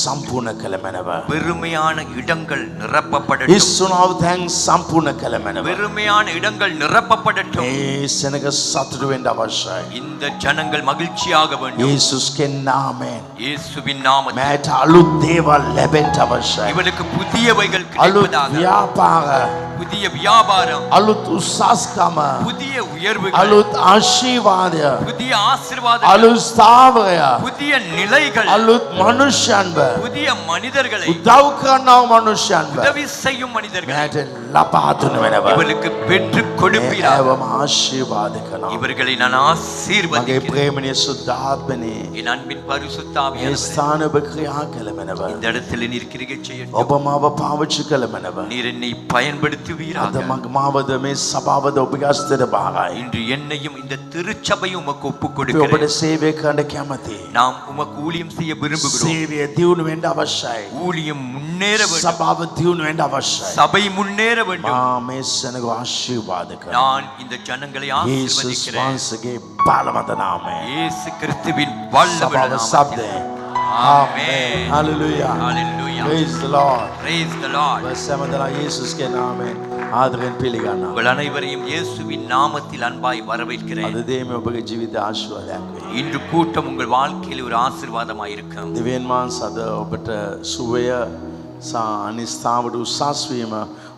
සම්පූර්ණ කළ මැනව. வெறுமையான இடங்கள் நிரப்பப்படட்டும். ඉස්සුනාව තැන් සම්පූර්ණ කළ මැනව. வெறுமையான இடங்கள் நிரப்பப்படட்டும். ඒ සෙනග සතුටු වෙන්න අවශ්‍යයි. இந்த ஜனங்கள் மகிழ்ச்சியாக வேண்டும். යේසුස්ගේ නාමයෙන් இயேசுவின் நாமத்தில் මෑට අලුත් දේවල් ලැබෙන්න අවශ්‍යයි. இவளுக்கு புதியவைகள் අලුත් கிடைப்பதாக. ව්‍යාපාර, புதிய வியாபாரம், අලුත් උසස්කම, புதிய உயர்வுகள், අලුත් ආශිර්වාදය, புதிய ஆசீர்வாதங்கள், අලුත් ස්ථාවරය, புதிய நிலைகள், අලුත් මනුෂ්‍යයන්ව, புதிய மனிதர்களை, උදව් කරනව මනුෂ්‍යයන්ව உதவி செய்யும் மனிதர்களை මෑට ලබා දුන්න වෙනව. இவளுக்கு பெற்று கொடுப்பீராக. ඒවම ආශිර්වාද කරනවා. இவர்களை நான் මගේ ஆசீர்வதிக்கிறேன். ප්‍රේමණීය සුද්ධාත්මනේ என் அன்பின் මේ பரிசுத்தாவியானவரே, ස්ථාන ඔබ ක්‍රියා කළ මැනව. இந்த இடத்தில் நீர் கிரியை செய்யட்டும். ඔබ මාව පාවිච්චි කළ මැනව. நீர் என்னை பயன்படுத்துவீராக. අද මාවද මේ සභාවද ඔබගේ හස්තයට බාරයි. இன்று என்னையும் இந்த திருச்சபையும் உமக்கு ஒப்புக் අපි ඔබට கொடுக்கிறேன். සේවය කරන්න කැමතියි. நாம் உமக்கு ஊழியம் செய்ய விரும்புகிறோம். සේවය දියුණු වෙන්න අවශ්‍යයි. ஊழியம் முன்னேற வேண்டும். සභාව දියුණු වෙන්න අවශ්‍යයි. சபை முன்னேற வேண்டும். මා මේ සෙනග ආශිර්වාද කරනවා. நான் இந்த ஜனங்களை යේසුස් ஆசீர்வதிக்கிறேன். වහන්සේගේ බලවන්ත නාමයෙන්. இயேசு கிறிஸ்துவின் வல்லமையுள்ள සභාව நாமத்தில். ශබ්දයෙන්. ஆமென். Hallelujah. Hallelujah. Praise the Lord. Praise the Lord. ඔබ සෑමදෙනා යේසුස්ගේ නාමයෙන් ආදරෙන් පිළිගන්නවා. உங்கள் அனைவரையும் இயேசுவின் நாமத்தில் அன்பாய் வரவேற்கிறேன். අද දේම ඔබගේ ජීවිත ආශිර්වාදයක් වේ. இன்று கூட்டம் உங்கள் வாழ்க்கையில் ஒரு ஆசீர்வாதமாய் இருக்கும். දෙවියන් වහන්සේ අද ඔබට සුවය සහ අනිස්ථාවට උසස් වීම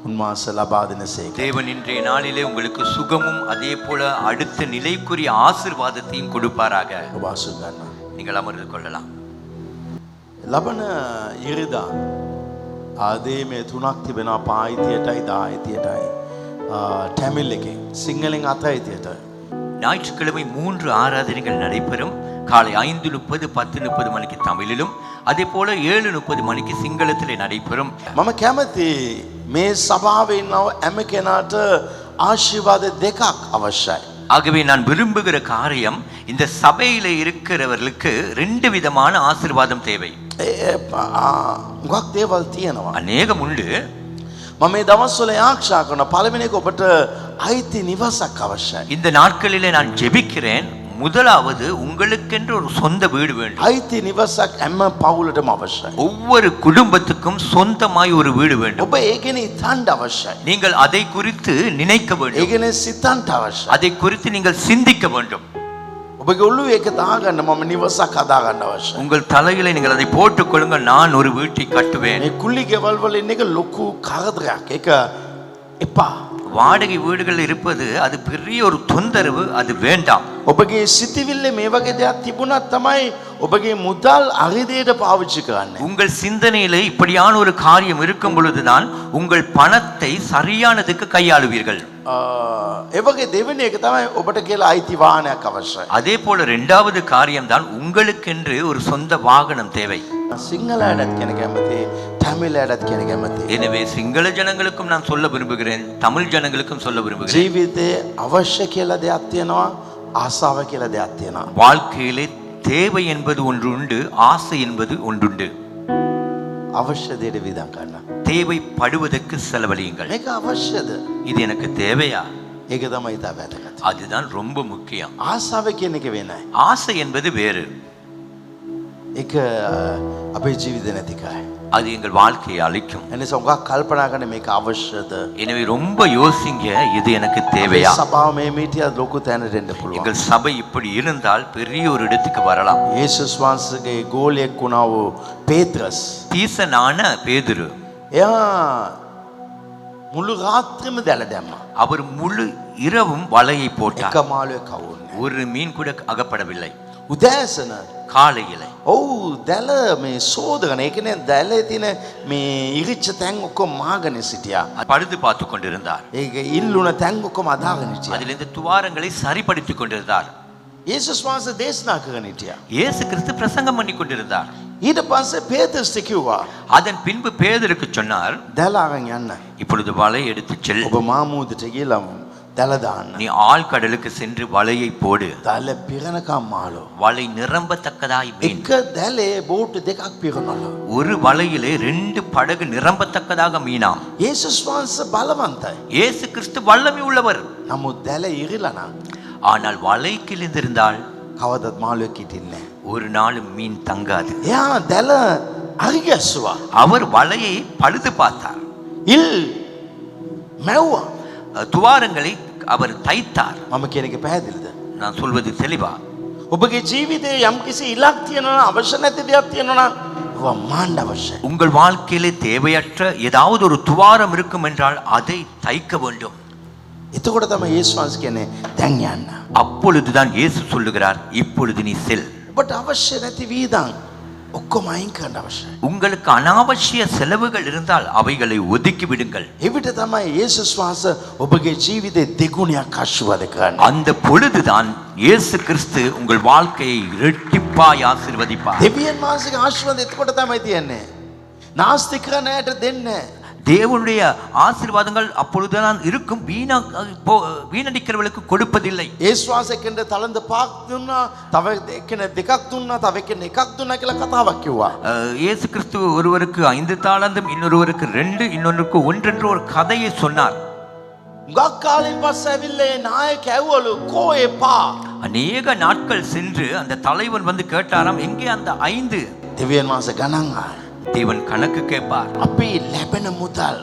උන්වහන්සේ ලබා දෙනසේක. தேவன் இன்றைய நாளிலே உங்களுக்கு சுகமும் அதே போல அடுத்த நிலைக்குரிய ஆசீர்வாதத்தையும் கொடுப்பாராக. ඔබ ආශිර්වාද ගන්නවා. நீங்கள் அமர்ந்து கொள்ளலாம். ලබන ඉරිදා ආදී මේ තුනක් තිබෙනවා. පායිතියටයි දායිතියටයි ටැමිල් එකේ සිංහලෙන් 8:30ට. ஞாயிற்றுக்கிழமை 3 ஆராதனைகள் நடைபெறும். காலை 5:30 10:30 மணிக்கு தமிழிலும் அதே போல 7:30 மணிக்கு சிங்களத்திலே நடைபெறும். මම කැමති මේ සභාවේ ඉන්නව හැම කෙනාට ආශිර්වාද දෙකක් අවශ්‍යයි. ஆகவே நான் விரும்புகிற காரியம், இந்த சபையில இருக்கிறவர்களுக்கு 2 விதமான ஆசீர்வாதம் தேவை. මොකක් දේවල් තියෙනවා. அநேகம் உண்டு. මම මේ දවස්වල ආරක්ෂා කරන පළවෙනි එක ඔබට අයිති නිවසක් අවශ්‍යයි. இந்த நாட்களிலே நான் ஜெபிக்கிறேன். முதலாவது உங்களுக்கென்று ஒரு சொந்த வீடு வேண்டும். අයිති නිවසක් හැම පවුලටම අවශ්‍යයි. ஒவ்வொரு குடும்பத்துக்கும் சொந்தமாய் ஒரு வீடு வேண்டும். ඔබ ඒ ගැන හිතන්න අවශ්‍යයි. நீங்கள் அதை குறித்து நினைக்க ඒ வேண்டும். ගැන සිතන්න අවශ්‍යයි. அதை குறித்து நீங்கள் சிந்திக்க வேண்டும். ඔබගේ ඔළුවේ ඒක දාගන්න මම නිවසක් හදාගන්න අවශ්‍යයි. உங்கள் தலையில நீங்கள் அதை போட்டுக் கொள்ளுங்கள். நான் ஒரு வீட்டை கட்டுவேன். මේ කුලි ගෙවල් වල ඉන්න එක ලොකු කරදරයක්. ඒක එපා. வாடகை வீடுகள் இருப்பது அது பெரிய ஒரு தொந்தரவு. அது வேண்டாம். ඔබගේ සිතිවිල්ලේ මේ වගේ දෙයක් තිබුණත් තමයි ඔබගේ මුදල් අරිදයට පාවිච්චි කරන්නේ. உங்கள் சிந்தனையிலே இப்படியான ஒரு காரியம் இருக்கும் பொழுதுதான் உங்கள் பணத்தை சரியானதுக்கு கையாளுவீர்கள். ඒ වගේ දෙවෙනි එක තමයි ඔබට කියලා අයිති වාහනයක් අවශ්‍යයි. அதே போல 2வது காரியம்தான் உங்களுக்கென்று ஒரு சொந்த வாகனம் தேவை. සිංහලයටත් කෙන කැමති, තමිලයටත් කෙන කැමති. எனவே சிங்கள ஜனங்களுக்கும் நான் சொல்ல விரும்புகிறேன், தமிழ் ஜனங்களுக்கும் சொல்ல விரும்புகிறேன். ජීවිතේ අවශ්‍ය කියලා දෙයක් තියෙනවා, ආසාව කියලා දෙයක් තියෙනවා. வாழ்க்கையிலே தேவை என்பது ஒன்று உண்டு, ஆசை என்பது ஒன்றுண்டு. අවශ්‍ය දෙයට වියදම් කරන්න. தேவைப்படுவதற்கு செலவழியுங்கள். මේක අවශ්‍යද? இது எனக்கு தேவையா? ඒක තමයි ඉතා වැදගත්. அதுதான் ரொம்ப முக்கியம். ආසාව කියන එක වෙනයි. ஆசை என்பது வேறு. ඒක අපේ ජීවිතේ නැති කරයි. அது எங்கள் வாழ்க்கையை அழிக்கும். එනිසා උගක් කල්පනා කරන්න මේක අවශ්‍යද? எனவே ரொம்ப யோசிங்க, இது எனக்கு தேவையா? සභාව මේ මීටිය ලොකු තැනට එන්න පුළුවන්. எங்கள் சபை இப்படி இருந்தால் பெரிய ஒரு இடத்துக்கு வரலாம். යේසුස් වහන්සේගේ ගෝලයක් වුණා වූ පේත්‍රස්. தீசனான பேதுரு, එයා මුළු රාත්‍රියම දැල දැම්මා. அவர் முழு இரவும் வலையை போட்டார். එක මාළුවෙක් කවුන්නේ. ஒரு மீன் கூட அகப்படவில்லை. උදෑසන காலையில ඔව් දැල මේ සෝදගෙන ඒ කියන්නේ දැලේ තියෙන මේ ඉරිච්ච තැන් ඔක්කොම මාගෙන සිටියා. பழுது பார்த்து கொண்டிருந்தார். ඒක ඉල්ලුණ තැන් ඔක්කොම අදාගෙන හිටියා. அதிலிருந்து துவாரங்களை சரிப்படுத்திக் கொண்டிருந்தார். යේසුස් වහන්සේ දේශනා කරගෙන හිටියා. இயேசு கிறிஸ்து பிரசங்கம் பண்ணி கொண்டிருந்தார். ඊට පස්සේ පේතෘස්ට කිව්වා அதன் பின்பு பேதுருக்கு சொன்னார், දැල අරන් යන්න. இப்பொழுது வலை எடுத்துச் செல். ඔබ මාමුදට ගිහලා දැල දාන්න. நீ ஆழ்கடலுக்கு சென்று வலையை போடு. දැල පිරණකම් මාළෝ. வலை நிரம்பத்தக்கதாய் மீன். එක දැලේ බෝට් දෙකක් පිරනලු. ஒரு வலையிலே 2 படகு நிரம்பத்தக்கதாக மீனாம். යේසුස් වහන්සේ බලවන්තයි. இயேசு கிறிஸ்து வல்லமை உள்ளவர். නමුත් දැල ඉරිලා නම් ஆனால் வலை கிழிந்திருந்தால் කවදත් මාළුවෙක් හිටින්නේ නැහැ. ஒரு நாளும் மீன் தங்காது. එයා දැල අරිගැස්සුවා. அவர் வலையை பழுது பார்த்தார். ඉල් මැව්වා. துவாரங்களை அவர் தைத்தார். මම කියන එක පැහැදිලිද? நான் சொல்வது தெளிவா? ඔබගේ ජීවිතේ යම්කිසි ඉලක්ක තියෙනවා නම් අවශ්‍ය නැති දෙයක් තියෙනවා නම් ඒවා මාන්න අවශ්‍යයි. உங்கள் வாழ்க்கையிலே தேவையற்ற ஏதாவது ஒரு துவாரம் இருக்கும் என்றால் அதை தைக்க வேண்டும். එතකොට තමයි යේසුස් වහන්සේ කියන්නේ දැන් යන්න. அப்பொழுதுதான் இயேசு சொல்லுகிறார், இப்பொழுது நீ செல். ඔබට අවශ්‍ය නැති වීදම් ඔක්කොම අයින් කරන්න අවශ්‍යයි. உங்களுக்கு அனாவசிய செலவுகள் இருந்தால் அவைகளை ஒதுக்கி விடுங்கள். එවිට තමයි යේසුස් වහන්සේ ඔබගේ ජීවිතේ දෙගුණයක් ආශිර්වාද කරන්නේ. அந்த பொழுதுதான் இயேசு கிறிஸ்து உங்கள் வாழ்க்கையை இரட்டிப்பாய் ஆசீர்வதிப்பார். දෙවියන් වහන්සේගේ ආශිර්වාද එතකොට තමයි තියෙන්නේ. නාස්ති කරන ඇයට දෙන්නේ. தேவனுடைய ஆசீர்வாதங்கள் அப்பொழுதுதான் இருக்கும். வீணடிக்கிறவர்களுக்கு கொடுப்பதில்லை. යේසුස් වහන්සේ කෙනෙක් තලන්ත පහක් දුන්නා, තව කෙනෙක් දෙකක් දුන්නා, තව කෙනෙක් එකක් දුන්නා කියලා කතාවක් කිව්වා. இயேசு கிறிஸ்து ஒருவருக்கு 5 தாலந்தும் இன்னொருவருக்கு 2 இன்னொருக்கு 1 என்று ஒரு கதையை சொன்னார். ගක් කාලෙන් පස්සේ ඇවිල්ලා නායක ඇව්වලු කෝ එපා. அநேக நாட்கள் சென்று அந்த தலைவன் வந்து கேட்டாராம், எங்கே அந்த 5? දෙවියන් වහන්සේ ගණන් ආ. தேவன் கணக்கு கேட்பார். අපි ලැබෙන මුදල්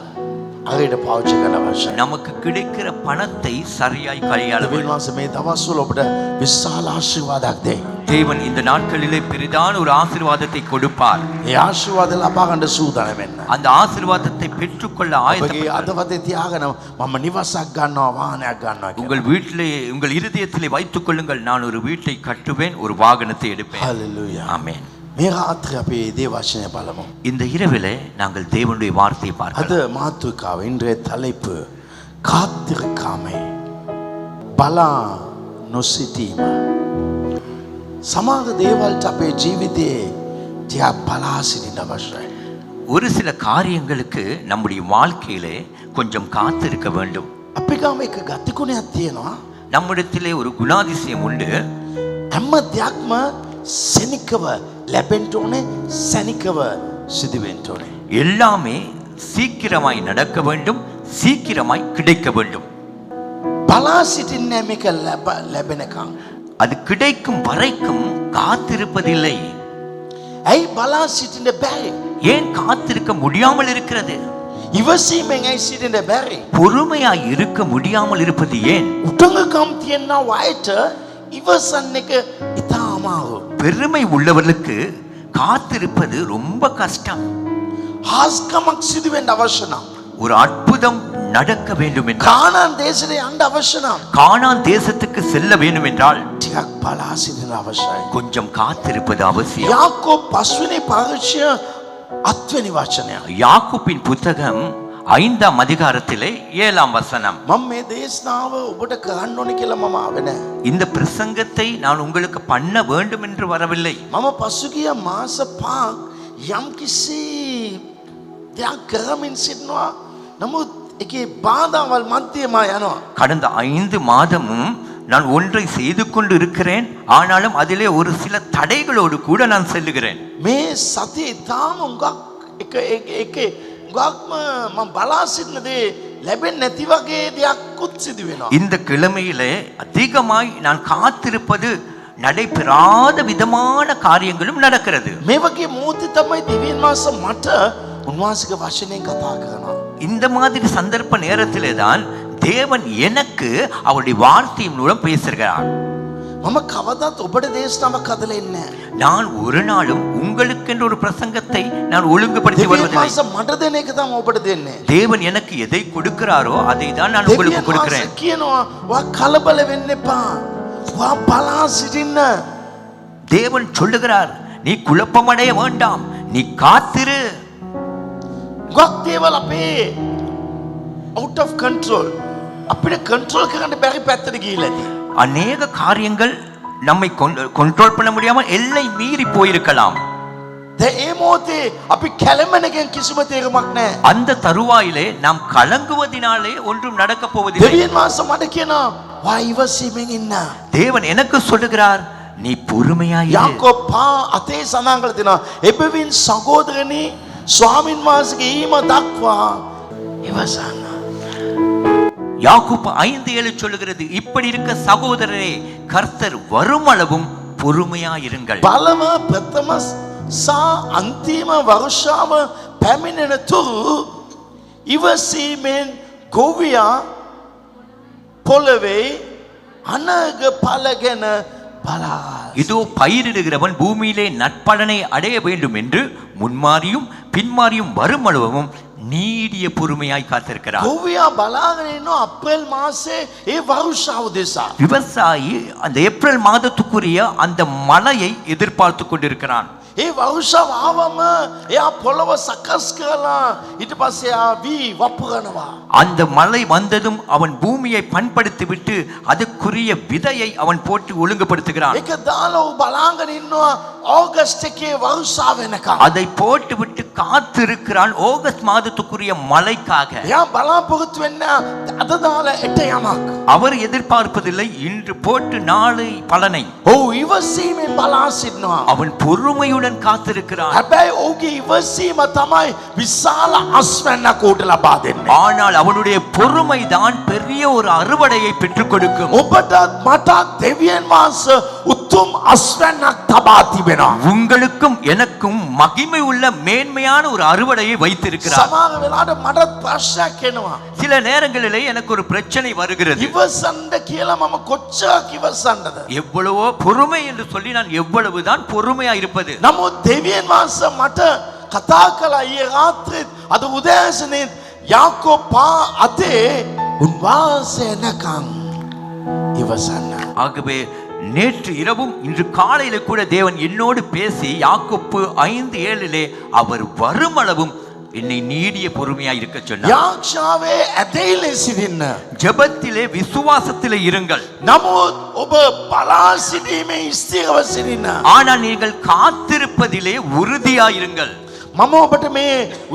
අරයට පාවිච්චි කරන්න අවශ්‍යයි. நமக்கு கிடைக்கிற பணத்தை சரியாய் கையாள දෙවියන් வேண்டும். වහන්සේ මේ දවස්වල ඔබට විශාල ආශිර්වාදයක් දෙයි. தேவன் இந்த நாட்களிலே பெரிதான ஒரு ஆசீர்வாதத்தை கொடுப்பார். ඒ ආශිර්වාද ලබා ගන්න සූදානම් වෙන්න. அந்த ஆசீர்வாதத்தை பெற்றுக்கொள்ள ඔබගේ ஆயத்தப்படுங்கள். අතවතේ තියාගෙන මම නිවසක් ගන්නවා, වාහනයක් ගන්නවා කියලා. உங்கள் வீட்டிலே உங்கள் இருதயத்திலே வைத்துக் கொள்ளுங்கள், நான் ஒரு வீட்டை கட்டுவேன், ஒரு வாகனத்தை எடுப்பேன். හalleluya. ஆமென். මේ රාත්‍රියේ අපි දේව වචනය බලමු. இந்த இரவிலே நாங்கள் தேவனுடைய வார்த்தையை අද பார்க்கலாம். මාතෘකාව ඉන්ද්‍රිය தலைப்பு කාර්තිකාමයි. බලා නොසිටීම. සමහර දේවල්ට අපේ ජීවිතේ තියා බලා සිටින්න අවශ්‍යයි. ஒரு சில காரியங்களுக்கு நம்முடைய வாழ்க்கையிலே கொஞ்சம் காத்திருக்க வேண்டும். අපි ගාම එක ගතිගුණයක් තියෙනවා. நம்மிடத்திலே ஒரு குணாதிசயம் உண்டு. හැම දෙයක්ම සෙනිකව ලැබෙන්න ඕනේ, සැනිකව සිදු වෙන්න ඕනේ. எல்லாமே சீக்கிரமாய் நடக்க வேண்டும், சீக்கிரமாய் கிடைக்க வேண்டும். බලා සිටින්නේ මේක ලැබෙනකම්. அது கிடைக்கும் வரைக்கும் காத்திருப்பதில்லை. ඇයි බලා සිටින්න බැරි? ஏன் காத்திருக்க முடியாமல் இருக்கிறது? ඉවසීමෙන් ඇයි සිටින්න බැරි? பொறுமையாய் இருக்க முடியாமல் இருப்பது ஏன்? උටඟකම් තියෙන වයයට ඉවසන්න එක ඉතා අමාරු. பெருமை உள்ளவர்களுக்கு காத்திருப்பது ரொம்ப கஷ்டம். හාස්කමක් සිදු වෙන්න අවශ්‍ය නම්, ஒரு அற்புதம் நடக்க வேண்டும் என்றால், කානාන් දේශයට යන්න අවශ්‍ය නම් கானான் தேசத்துக்கு செல்ல வேண்டும் என்றால் ටිකක් බලා සිටින්න අවශ්‍යයි. கொஞ்சம் காத்திருப்பது அவசியம். යාකෝබ් 5 වෙනි පරිච්ඡේදය 8 වෙනි වචනය. யாக்கோபின் புத்தகம் 5ஆம் அதிகாரத்திலே 7ஆம் வசனம். මම මේ දේශනාව ඔබට කරන්න ඕනේ කියලා මම ආවේ නැහැ. இந்த பிரசங்கத்தை நான் உங்களுக்கு பண்ண வேண்டும் என்று வரவில்லை. මම පසුගිය මාස 5ක් යම්කිසි දෙයක් කරමින් සිටිනවා. නමුත් ඒකේ බාධාවල් මැදම යනවා. கடந்த 5 மாதமும் நான் ஒன்றை செய்து கொண்டு இருக்கிறேன், ஆனாலும் அதிலே ஒரு சில தடைகளோடு கூட நான் செல்லுகிறேன். මේ සතියේ තාම උගක් උගක්ම මම බලා සිටින දේ ලැබෙන්නේ නැති වගේ දෙයක්කුත් සිදු වෙනවා. இந்த கிழமையிலே அதிகமாய் நான் காத்திருப்பது நடைபெறாத விதமான காரியங்களும் நடக்கிறது. මේ වගේ මොහොතේ තමයි දෙවියන් වහන්සේ මට උන්වහන්සේගේ වචනයෙන් කතා කරනවා. இந்த மாதிரி சந்தர்ப்ப நேரத்திலே தான் தேவன் எனக்கு அவருடைய வார்த்தையின் மூலம் பேசுகிறார். මම කවදාත් ඔබට දේශනාවක් හදලා ඉන්නේ නැහැ. நான் ஒரு நாளும் உங்களுக்கென்று ஒரு பிரசங்கத்தை நான் ஒழுங்குபடுத்தி දෙවියන් வருவதில்லை. වහන්සේ මට දෙන එක තමයි ඔබට දෙන්නේ. தேவன் எனக்கு எதை கொடுக்கிறாரோ அதை தான் நான் உங்களுக்கு දෙවියන් கொடுக்கிறேன். වහන්සේ කියනවා වා කලබල වෙන්න එපා. වා බලා සිටින්න. தேவன் சொல்லுகிறார், நீ குழப்பமடைய வேண்டாம், நீ காத்திரு. ගොක් දේවල් අපේ out of control. අපිට කන්ට්‍රෝල් කරන්න බැරි පැත්තට ගිහිල්ලා තියෙනවා. அநேக காரியங்கள் நம்மை கண்ட்ரோல் பண்ண முடியாமல் எல்லை மீறி போயிருக்கலாம். දැන් ඒ මොහොතේ අපි කැළඹෙන එකෙන් කිසිම තේරුමක් නැහැ. அந்த தருவாயிலே நாம் கலங்குவதினாலே ஒன்றும் நடக்க போவதில்லை. දෙවියන් වහන්සේ මට කියනවා වා ඉවසීමෙන් ඉන්න. தேவன் எனக்கு சொல்லுகிறார், நீ பொறுமையாயிரு. යාකෝබ් 8 සඳහන් කරලා තියෙනවා එබැවින් සහෝදරනි ස්වාමින් වහන්සේගේ ඊම දක්වා ඉවසන්න. யாக்கோபு 5:7 சொல்லுகிறது, இப்படி இருக்க சகோதரரே, கர்த்தர் வருமளவும் பொறுமையாயிருங்கள். බලම ප්‍රථම සා අන්තිම වර්ෂාව පැමිණෙන තුරු ඉවසීමෙන් ගොවියා පොළවේ අනග පළගෙන බලා. இதோ பயிரிடுகிறவன் பூமியிலே நற்பலனை அடைய வேண்டும் என்று முன்மாறியும் பின்மாறியும் வருமளவும் நீடிய பொறுமையாய் காத்திருக்கிறார். ගොවියා බලාගෙන ඉන්නවා අප්‍රේල් මාසේ ඒ වර්ෂාව දෙසා. விவசாயி அந்த ஏப்ரல் மாதத்துக்குரிய அந்த மழையை எதிர்பார்த்து கொண்டிருக்கிறான். ඒ වර්ෂාව ආවම එයා පොළව සකස් කරලා ඊට පස්සේ එයා වී වපුරනවා. அந்த மழை வந்ததும் அவன் பூமியை பண்படுத்தி விட்டு அதுக்குரிய விதையை அவன் போட்டு ஒழுங்குபடுத்துகிறான். ඒක දාලා ඌ බලාගෙන ඉන්නවා ඕගස්ට් එකේ වර්ෂාව වෙනකම්. அதை போட்டு விட்டு காத்திருக்கிறான் ஆகஸ்ட் மாதத்துக்குரிய மழைக்காக. එයා බලාපොරොත්තු වෙන්නේ අද දාලා එට යමක්. அவர் எதிர்பார்ப்பதில்லை இன்று போட்டு நாளை பலனை. ඔව් ඉවසීමෙන් බලා සිටනවා. அவன் பொறுமையுடன் காத்திருக்கிறான். හැබැයි ඔහුගේ ඉවසීම තමයි විශාල අස්වැන්නක් ඌට ලබා දෙන්නේ. ஆனால் அவனுடைய பொறுமை தான் பெரிய ஒரு அறுவடையை பெற்றுக் கொடுக்கும். ඔබටත් මටත් දෙවියන් වහන්සේ උතුම් අස්වැන්නක් තබා තිබෙනවා. உங்களுக்கும் எனக்கும் மகிமை உள்ள மேன்மையான ஒரு அறுவடையை வைத்திருக்கிறார். සමහර වෙලාවට මටත් ප්‍රශ්නයක් එනවා. சில நேரங்களிலே எனக்கு ஒரு பிரச்சனை வருகிறது. ඉවසන්න කියලා මම කොච්චරක් ඉවසන්නද? எவ்வளவோ பொறுமை என்று சொல்லி நான் எவ்வளவுதான் பொறுமையா இருப்பது. නමුත් දෙවියන් වහන්සේ මට කතා කළා ඊයේ රාත්‍රියේ අද උදෑසනේ යාකෝබ් පා අතේ උන්වහන්සේ එනකම් ඉවසන්න. ஆகவே நேற்று இரவும் இன்று காலையில கூட தேவன் என்னோடு பேசி யாக்கோப்பு 5:7 அவர் வருமளவும் என்னை நீடிய பொறுமையா இருக்க சொன்னார். යාක්ෂාවේ ඇදහිලි සිටින්න. ஜெபத்திலே விசுவாசத்திலே இருங்கள். නමුත් ඔබ බලා සිටීමේ ස්ථිරව සිටින්න. ஆனால் நீங்கள் காத்திருப்பதிலே உறுதியாயிருங்கள். මම ඔබට මේ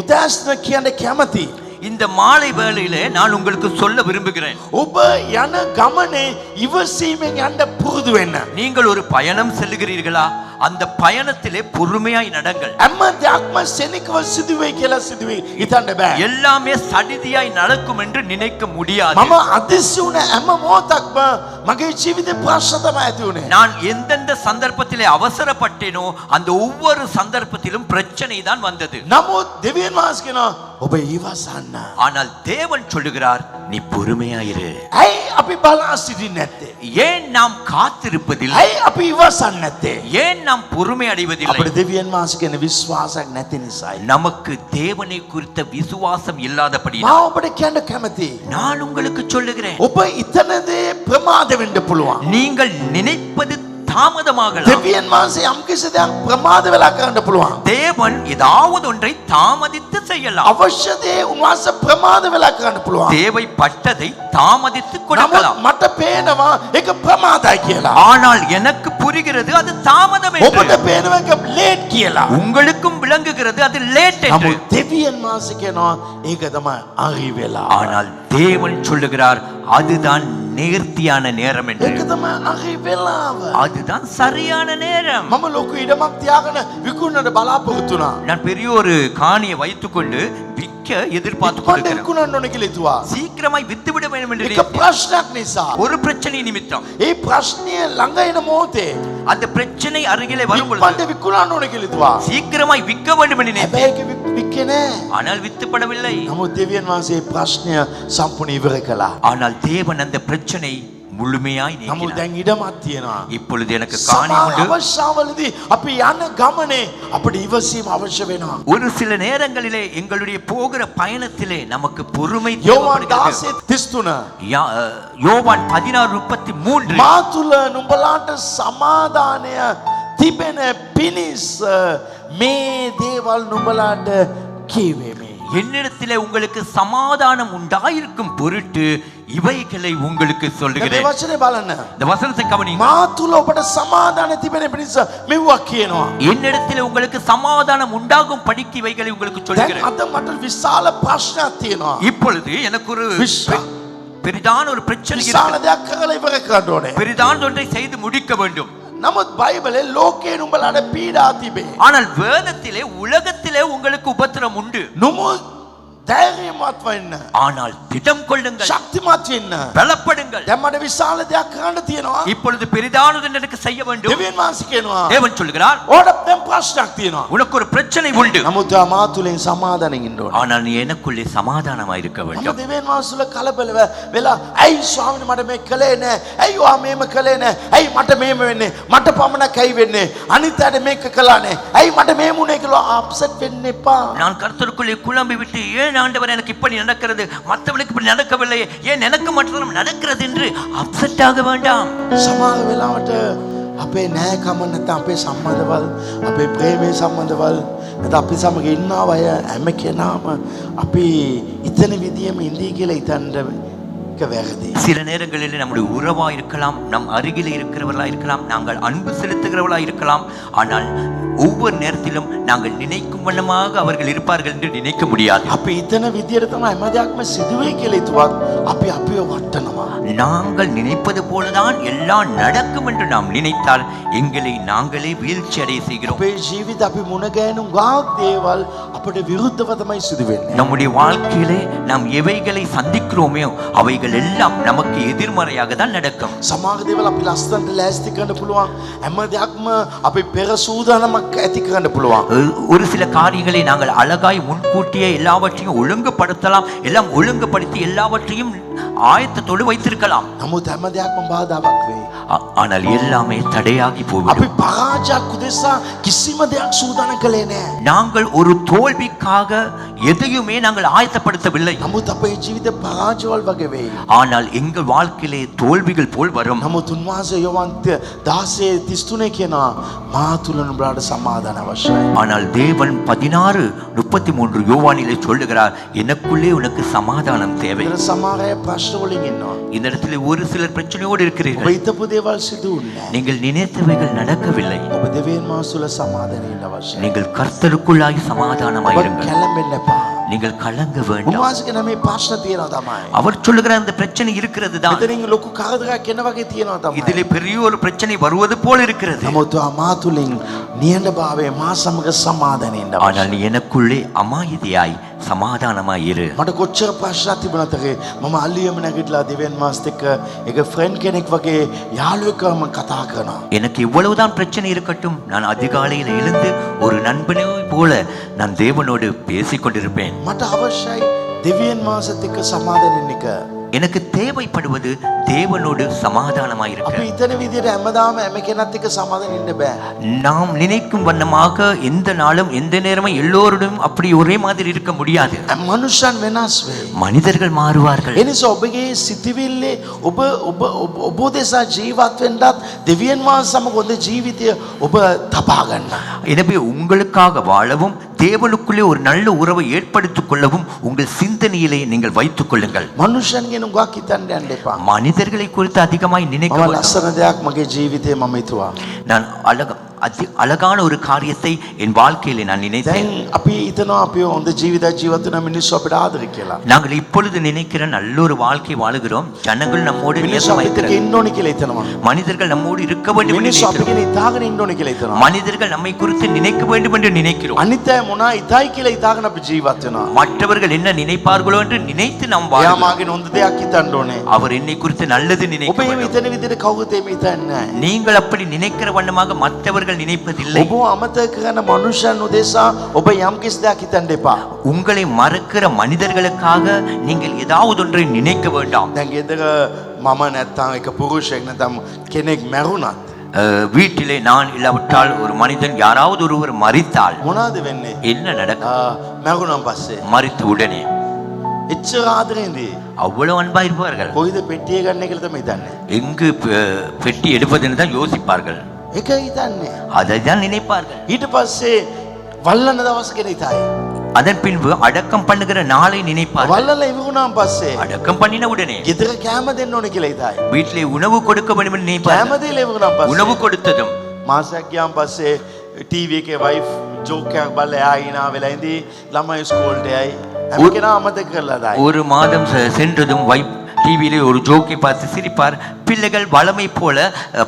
උදෑසන කියන්න කැමති. இந்த மாலை வேளையிலே நான் உங்களுக்கு சொல்ல விரும்புகிறேன். ඔබ යන ගමනේ ඉවසීමෙන් යන්න පුරුදු වෙන්න. நீங்கள் ஒரு பயணம் செல்லுகிறீர்களா? அந்த பயணத்திலே பொறுமையாய் நடங்கள். හැම දෙයක්ම සෙනිකව සිදුවේ කියලා සිදුවේ හිතන්න බෑ. எல்லாமே சடிதியாய் நடக்கும் என்று நினைக்க முடியாது. මම අදිසි වුණ හැම මොහොතක්ම මගේ ජීවිතේ ප්‍රශ්න තමයි ඇති වුනේ. நான் எந்தெந்த சந்தர்ப்பத்திலே அவசரப்பட்டேனோ அந்த ஒவ்வொரு சந்தர்ப்பத்திலும் பிரச்சனை தான் வந்தது. නමුත් දෙවියන් වහන්සේ කියනවා ඔබ ඉවසන්න. ஆனால் தேவன் சொல்லுகிறார் நீ பொறுமையாயிரு. ඇයි අපි බලා සිටින්නේ නැත්තේ? ஏன் நாம் காத்திருப்பதில்லை? ඇයි අපි ඉවසන්නේ නැත්තේ? ஏன் நாம் பொறுமை அடைவதில்லை? අපිට දෙවියන් වහන්සේ කියන විශ්වාසයක් නැති නිසායි. நமக்கு தேவனை குறித்த விசுவாசம் මම இல்லாதபடியால் ඔබට කියන්න කැමතියි. நான் உங்களுக்கு சொல்லுகிறேன், ඔබ ඉතනදී ප්‍රමාද වෙන්න පුළුවන්. நீங்கள் நினைப்பது தாமதமாகலாம். දෙවියන් වහන්සේ යම් කිසි දෙයක් ප්‍රමාද වෙලා කරන්න පුළුවන්. தேவன் ஏதாவது ஒன்றை தாமதித்து செய்யலாம். අවශ්‍ය දේ උන්වහන්සේ ප්‍රමාද වෙලා කරන්න පුළුවන්. தேவைப்பட்டதை தாமதித்து නමුත් கொடுக்கலாம். මට පේනවා ඒක ප්‍රමාදයි කියලා. ஆனால் எனக்கு புரிகிறது அது தாமதம் என்று. ඔබට පේනවා ඒක ලේට් කියලා. உங்களுக்கும் விளங்குகிறது அது லேட் என்று. නමුත් දෙවියන් වහන්සේ කියනවා ඒක තමයි හරි වෙලා. ஆனால் தேவன் சொல்லுகிறார் அதுதான் நேர்த்தியான நேரம் என்று. ඒක තමයි හරි වෙලාව. அதுதான் சரியான நேரம். මම ලොකු ඉඩමක් තියාගෙන විකුණන්න බලාපොරොත්තු වුණා. நான் பெரிய ஒரு காணியை வைத்துக்கொண்டு விற்க எதிர்பார்த்து මට கொண்டிருக்கிறேன். විකුණන්න ඕන කියලා හිතුවා. சீக்கிரமாய் வித்து விட வேண்டும் என்று ඒක நினைத்தேன். ප්‍රශ්නයක් නිසා. ஒரு பிரச்சனை நிமித்தம் ඒ ප්‍රශ්නය ළඟ එන මොහොතේ அந்த பிரச்சனை அருகிலே வரும் මට பொழுது විකුණන්න ඕන කියලා හිතුවා. சீக்கிரமாய் விற்க வேண்டும் என்று நினைத்தேன். හැබැයි ඒක වික්කේ නෑ. ஆனால் வித்துப்படவில்லை. නමුත් දෙවියන් වහන්සේ ප්‍රශ්නය සම්පූර්ණ ඉවර කළා. ஆனால் தேவன் அந்த பிரச்சனை முழுமையாய் නමුත් நீக்கினார். දැන් ඉඩමක් තියෙනවා. இப்பொழுது எனக்கு காணி සමහර உண்டு. අවස්ථාවලදී අපි යන ගමනේ අපිට ඉවසීම අවශ්‍ය වෙනවා. ஒரு சில நேரங்களிலே எங்களுடைய போகிற பயணத்திலே நமக்கு பொறுமை යෝවාන් தேவைப்படுகிறது. 10:33 யோவான் 16:33 මා තුල නුඹලාට සමාදානය තිබෙන පිණිස මේ දේවල් නුඹලාට කීවෙමි. என்னிடத்திலே உங்களுக்கு சமாதானம் உண்டாயிருக்கும் பொருட்டு இவைகளை உங்களுக்கு මේ சொல்லுகிறேன். වචනේ බලන්න. இந்த வசனத்தை கவனிங்க. මා තුල ඔබට සමාදානය තිබෙන පිණිස මෙව්වා කියනවා. என்னிடத்திலே உங்களுக்கு சமாதானம் உண்டாகும் படிக்கு இவைகளை உங்களுக்கு දැන් சொல்லுகிறேன். අද මට විශාල ප්‍රශ්නයක් තියෙනවා. இப்பொழுது எனக்கு ஒரு විශාල பெரிதான ஒரு பிரச்சனை විශාල இருக்கிறது. දෙයක් කරලා ඉවර කරන්න ඕනේ. பெரிதான ஒன்றை செய்து முடிக்க வேண்டும். නමුත් බයිබලේ ලෝකේ නුඹලාට පීඩා තිබේ. ஆனால் வேதத்திலே உலகத்திலே உங்களுக்கு உபத்திரம் உண்டு. නමුත් ධෛර්යමත් වෙන්න. ஆனால் திடம் கொள்ளுங்கள், ශක්තිමත් වෙන්න. பலப்படுங்கள். දැන් මට විශාල දෙයක් කරන්න තියෙනවා. இப்பொழுது பெரிதானது எனக்கு செய்ய வேண்டும். දෙවියන් වහන්සේ කියනවා. தேவன் சொல்கிறார், ඕකට දැන් ප්‍රශ්නයක් තියෙනවා. உனக்கு ஒரு பிரச்சனை உண்டு, නමුත් මා තුලින් සමාදානෙන් ඉන්න ඕන. ஆனால் நீ எனக்குள்ளே சமாதானமா இருக்க මම வேண்டும். දෙවියන් වහන්සේලා කලබල වෙලා ඇයි ස්වාමීනි මට මේක කළේ නැහැ. ඇයි ඔයා මේම කළේ නැහැ. ඇයි මට මේම වෙන්නේ. මට පමණක් ඇයි වෙන්නේ. අනිත් අයට මේක කළා නැහැ. ඇයි මට මේම උනේ කියලා අප්සෙට් වෙන්න එපා. நான் கர்த்தருக்குள்ளே குழம்பி விட்டு ஏன் ஆண்டவர் எனக்கு இப்படி நடக்கிறது, மற்றவர்களுக்கு இப்படி நடக்கவில்லை, ஏன் எனக்கு மட்டும் நடக்கிறது என்று அப்செட் ஆக வேண்டாம். සමහර වෙලාවට අපේ නෑකම නැත්නම් අපේ සම්බන්ධවල් අපේ ප්‍රේමයේ සම්බන්ධවල් නැත්නම් අපි සමග ඉන්නව අය හැම කෙනාම අපි ඉතන විදියම ඉඳී කියලා හිතන්න එක වැරදි. சில நேரங்களில் நம்முடைய உறவா இருக்கலாம், நம் அருகில் இருக்கிறவர்களா இருக்கலாம், நாங்கள் அன்பு செலுத்துகிறவர்களா இருக்கலாம், ஆனால் ஒவ்வொரு நேரத்திலும் நாங்கள் நினைக்கும் வண்ணமாக அவர்கள் இருப்பார்கள் என்று நினைக்க முடியாது. අපි ඉතන විදියට තමයි හැම දෙයක්ම සිදුවේ කියලා හිතුවත් අපි අපිව වටනවා. நாங்கள் நினைப்பது போலதான் எல்லாம் நடக்கும் என்று நாம் நினைத்தால் எங்களை நாங்களே வீழ்ச்சி அடைய செய்கிறோம். අපේ ජීවිත අපි මුණ ගැහෙන ගාක් දේවල් අපිට විරුද්ධව තමයි සිදු වෙන්නේ. நம்முடைய வாழ்க்கையிலே நாம் எவைகளை சந்திக்கிறோமோ அவைகள் எல்லாம் நமக்கு எதிர்மறையாக தான் நடக்கும். සමහර දේවල් අපි ලස්සනට ලෑස්ති කරන්න පුළුවන්. හැම දෙයක්ම අපි පෙර සූදානමක් ඇති කරන්න පුළුවන්. ஒரு சில காரியங்களை நாங்கள் அழகாய் முன்கூட்டியே எல்லாவற்றையும் ஒழுங்குபடுத்தலாம், எல்லாம் ஒழுங்குபடுத்தி எல்லாவற்றையும் ஆயத்தத்தோடு வைத்திருக்கலாம். නමුත් හැම දෙයක්ම බාධාවක් වෙයි. ஆனால் எல்லாமே தடையாகி අපි போய்விடும். පරාජයක් උදෙසා කිසිම දෙයක් සූදානම් කළේ නැහැ. நாங்கள் ஒரு தோல்விக்காக எதையுமே நாங்கள் ஆயத்தப்படுத்தவில்லை. නමුත් අපේ ජීවිත පරාජයවල් වගේ වෙයි. ஆனால் எங்கள் வாழ்க்கையிலே தோல்விகள் போல் வரும். නමුත් උන්වහන්සේ යෝවාන් 16:33 කියනවා මා තුල නුඹලාට සමාදාන අවශ්‍යයි. ஆனால் தேவன் 16:33 யோவானிலே சொல்லுகிறார், எனக்குள்ளே உனக்கு சமாதானம் தேவை. ඒතර සමහර අය ප්‍රශ්න වලින් ඉන්නවා. இந்த இடத்துல ஒரு சிலர் பிரச்சனையோடு ඔබ இருக்கிறீர்கள். හිතපු දේවල් සිදු වුණේ නැහැ. நீங்கள் நினைத்தவைகள் நடக்கவில்லை. ඔබ දෙවියන් වහන්සේ තුල සමාදානෙ ඉන්න අවශ්‍යයි. நீங்கள் கர்த்தருக்குள்ளாய் ඔබ சமாதானமாயிருங்கள். කැළඹෙන්න එපා. நீங்கள் கலங்க வேண்டாம். උන්වහන්සේ කියන මේ ප්‍රශ්න තියෙනවා තමයි. அவர் சொல்லுகிற அந்த பிரச்சனை இருக்கிறது தான். මෙතනින් ලොකු කරදරයක් එන වගේ තියෙනවා තමයි. இதிலே பெரிய ஒரு பிரச்சனை வருவது போல இருக்கிறது. නමුත් මා තුලින් නිහඬභාවයේ මා සමග සමාදානෙ ඉන්න අවශ්‍යයි. ஆனால் நீ எனக்குள்ளே அமாயதியாய் சமாதானமாய் இரு. මට කොච්චර ප්‍රශ්නක් තිබුණාද මම අල්ලියම නැගිටලා දෙවියන් වහන්සේත් එක්ක එක ෆ්‍රෙන්ඩ් කෙනෙක් වගේ යාළුවෙක්වම කතා කරනවා. எனக்கு இவ்வளவுதான் பிரச்சனை இருக்கட்டும், நான் அதிகாலையில் எழுந்து ஒரு நண்பனை போல நான் தேவனோடு பேசிக் கொண்டிருப்பேன். මට අවශ්‍යයි දෙවියන් වහන්සේත් එක්ක සමාදානෙ ඉන්න එක. எனக்கு தேவைப்படுவது தேவனோடு சமாதானமாயிருக்க. අපි හිතන විදිහට හැමදාම හැම කෙනත් එක්ක සමාදානෙ ඉන්න බෑ. நாம் நினைக்கும் வண்ணமாக எந்த நாளும் எந்த நேரமும் எல்லோருடன் அப்படி ஒரே மாதிரி இருக்க முடியாது. මනුෂ්‍යයන් වෙනස් වෙයි. மனிதர்கள் மாறுவார்கள். ඒ නිසා ඔබගේ සිතවිල්ලේ ඔබ ඔබ ඔබ දෙසා ජීවත් වෙන්නත් දෙවියන් වහන්සේ සමග හොඳ ජීවිතය ඔබ තබා ගන්න. எனவே உங்களுக்காக வாழவும் தேவனுக்குள்ளே ஒரு நல்ல உறவை ஏற்படுத்திக் கொள்ளவும் உங்கள் சிந்தனையிலே நீங்கள் வைத்துக் கொள்ளுங்கள். මනුෂ්‍යයන් ගැන උගක් හිතන්න යන්න එපා. மனிதர்களை குறித்து அதிகமாய் நினைக்க මම வேண்டாம். ලස්සන දෙයක් මගේ ජීවිතේ මම හිතුවා. நான் அழகான ஒரு காரியத்தை என் வாழ்க்கையிலே நான் நினைத்தேன். දැන් අපි හිතනවා අපි හොඳ ජීවිතයක් ජීවත් වෙන මිනිස්සු අපිට ආදරය කියලා. நாங்கள் இப்பொழுது நினைக்கிற நல்ல ஒரு வாழ்க்கை வாழுகிறோம். ஜனங்கள் நம்மோடு මිනිස්සු நேசம் අපිට வைக்கிறார்கள். ඉන්න ඕනි කියලා හිතනවා. மனிதர்கள் நம்மோடு இருக்க வேண்டும் என்று මිනිස්සු අපි நினைக்கிறோம். ගැන හිතාගෙන ඉන්න ඕනි කියලා හිතනවා. மனிதர்கள் நம்மை குறித்து நினைக்க வேண்டும் என்று நினைக்கிறோம். අනිත් අය මොනා හිතයි කියලා හිතාගෙන අපි ජීවත් වෙනවා. மற்றவர்கள் என்ன நினைப்பார்களோ என்று நினைத்து நாம் එයා வாழ்கிறோம். මාගේ හොඳ දෙයක් හිතන්න ඕනේ. அவர் என்னை குறித்து நல்லது ඔබ நினைக்க එහෙම வேண்டும். හිතන විදිහට කවුරුත් එහෙම හිතන්නේ නැහැ. நீங்கள் அப்படி நினைக்கிற வண்ணமாக மற்றவர்கள் நினைப்பதில்லை. ඔබ අමතක කරන මනුෂ්‍යයන් උදෙසා ඔබ යම් කිසි දෙයක් හිතන්න එපා. உங்களை மறக்கிற மனிதர்களுக்காக நீங்கள் ஏதாவது ஒன்றை நினைக்க வேண்டாம். දැන් ගෙදර මම නැත්තම් එක පුරුෂයෙක් නැත්තම් කෙනෙක් මැරුණත් வீட்டிலே நான் இல்லாவிட்டால் ஒரு மனிதன் யாராவது ஒருவர் மரித்தால் මොනවද වෙන්නේ? என்ன நடக்கும்? මැරුණන් පස්සේ மரித்த உடனே එච්චර ආදරෙන්දී அவ்வளவு அன்பா இருப்பார்கள். කොයිද පෙට්ටිය ගන්න කියලා තමයි හිතන්නේ. எங்கு பெட்டி எடுப்பதுன்னு தான் யோசிப்பார்கள். ඒක හිතන්නේ. அதை தான் நினைப்பார்கள். ඊට පස්සේ වල්ලන දවස් ගැන හිතයි. அதன் பின்பு அடக்கம் பண்ணுகிற நாளை நினைப்பார்கள். වල්ලලා ඉවුණාන් පස්සේ அடக்கம் பண்ணின உடனே ගෙදර කෑම දෙන්න ඕනේ කියලා හිතයි. வீட்டிலே உணவு கொடுக்க வேண்டும் என்று நினைப்பார்கள். කෑම දෙලා ඉවුණාන් පස්සේ உணவு கொடுத்ததும் මාසයක් ගියාන් පස්සේ ටීවී එකේ වයිෆ් ජෝක් එකක් බලලා එයා hina වෙලා ඉඳි ළමයි ස්කෝල්ට යයි. හැම කෙනා අමතක කරලා දායි. ஒரு மாதம் சென்றதும் டிவியிலே ஒரு ஜோக்கை பார்த்து சிரிப்பார். பிள்ளைகள் வளமை போல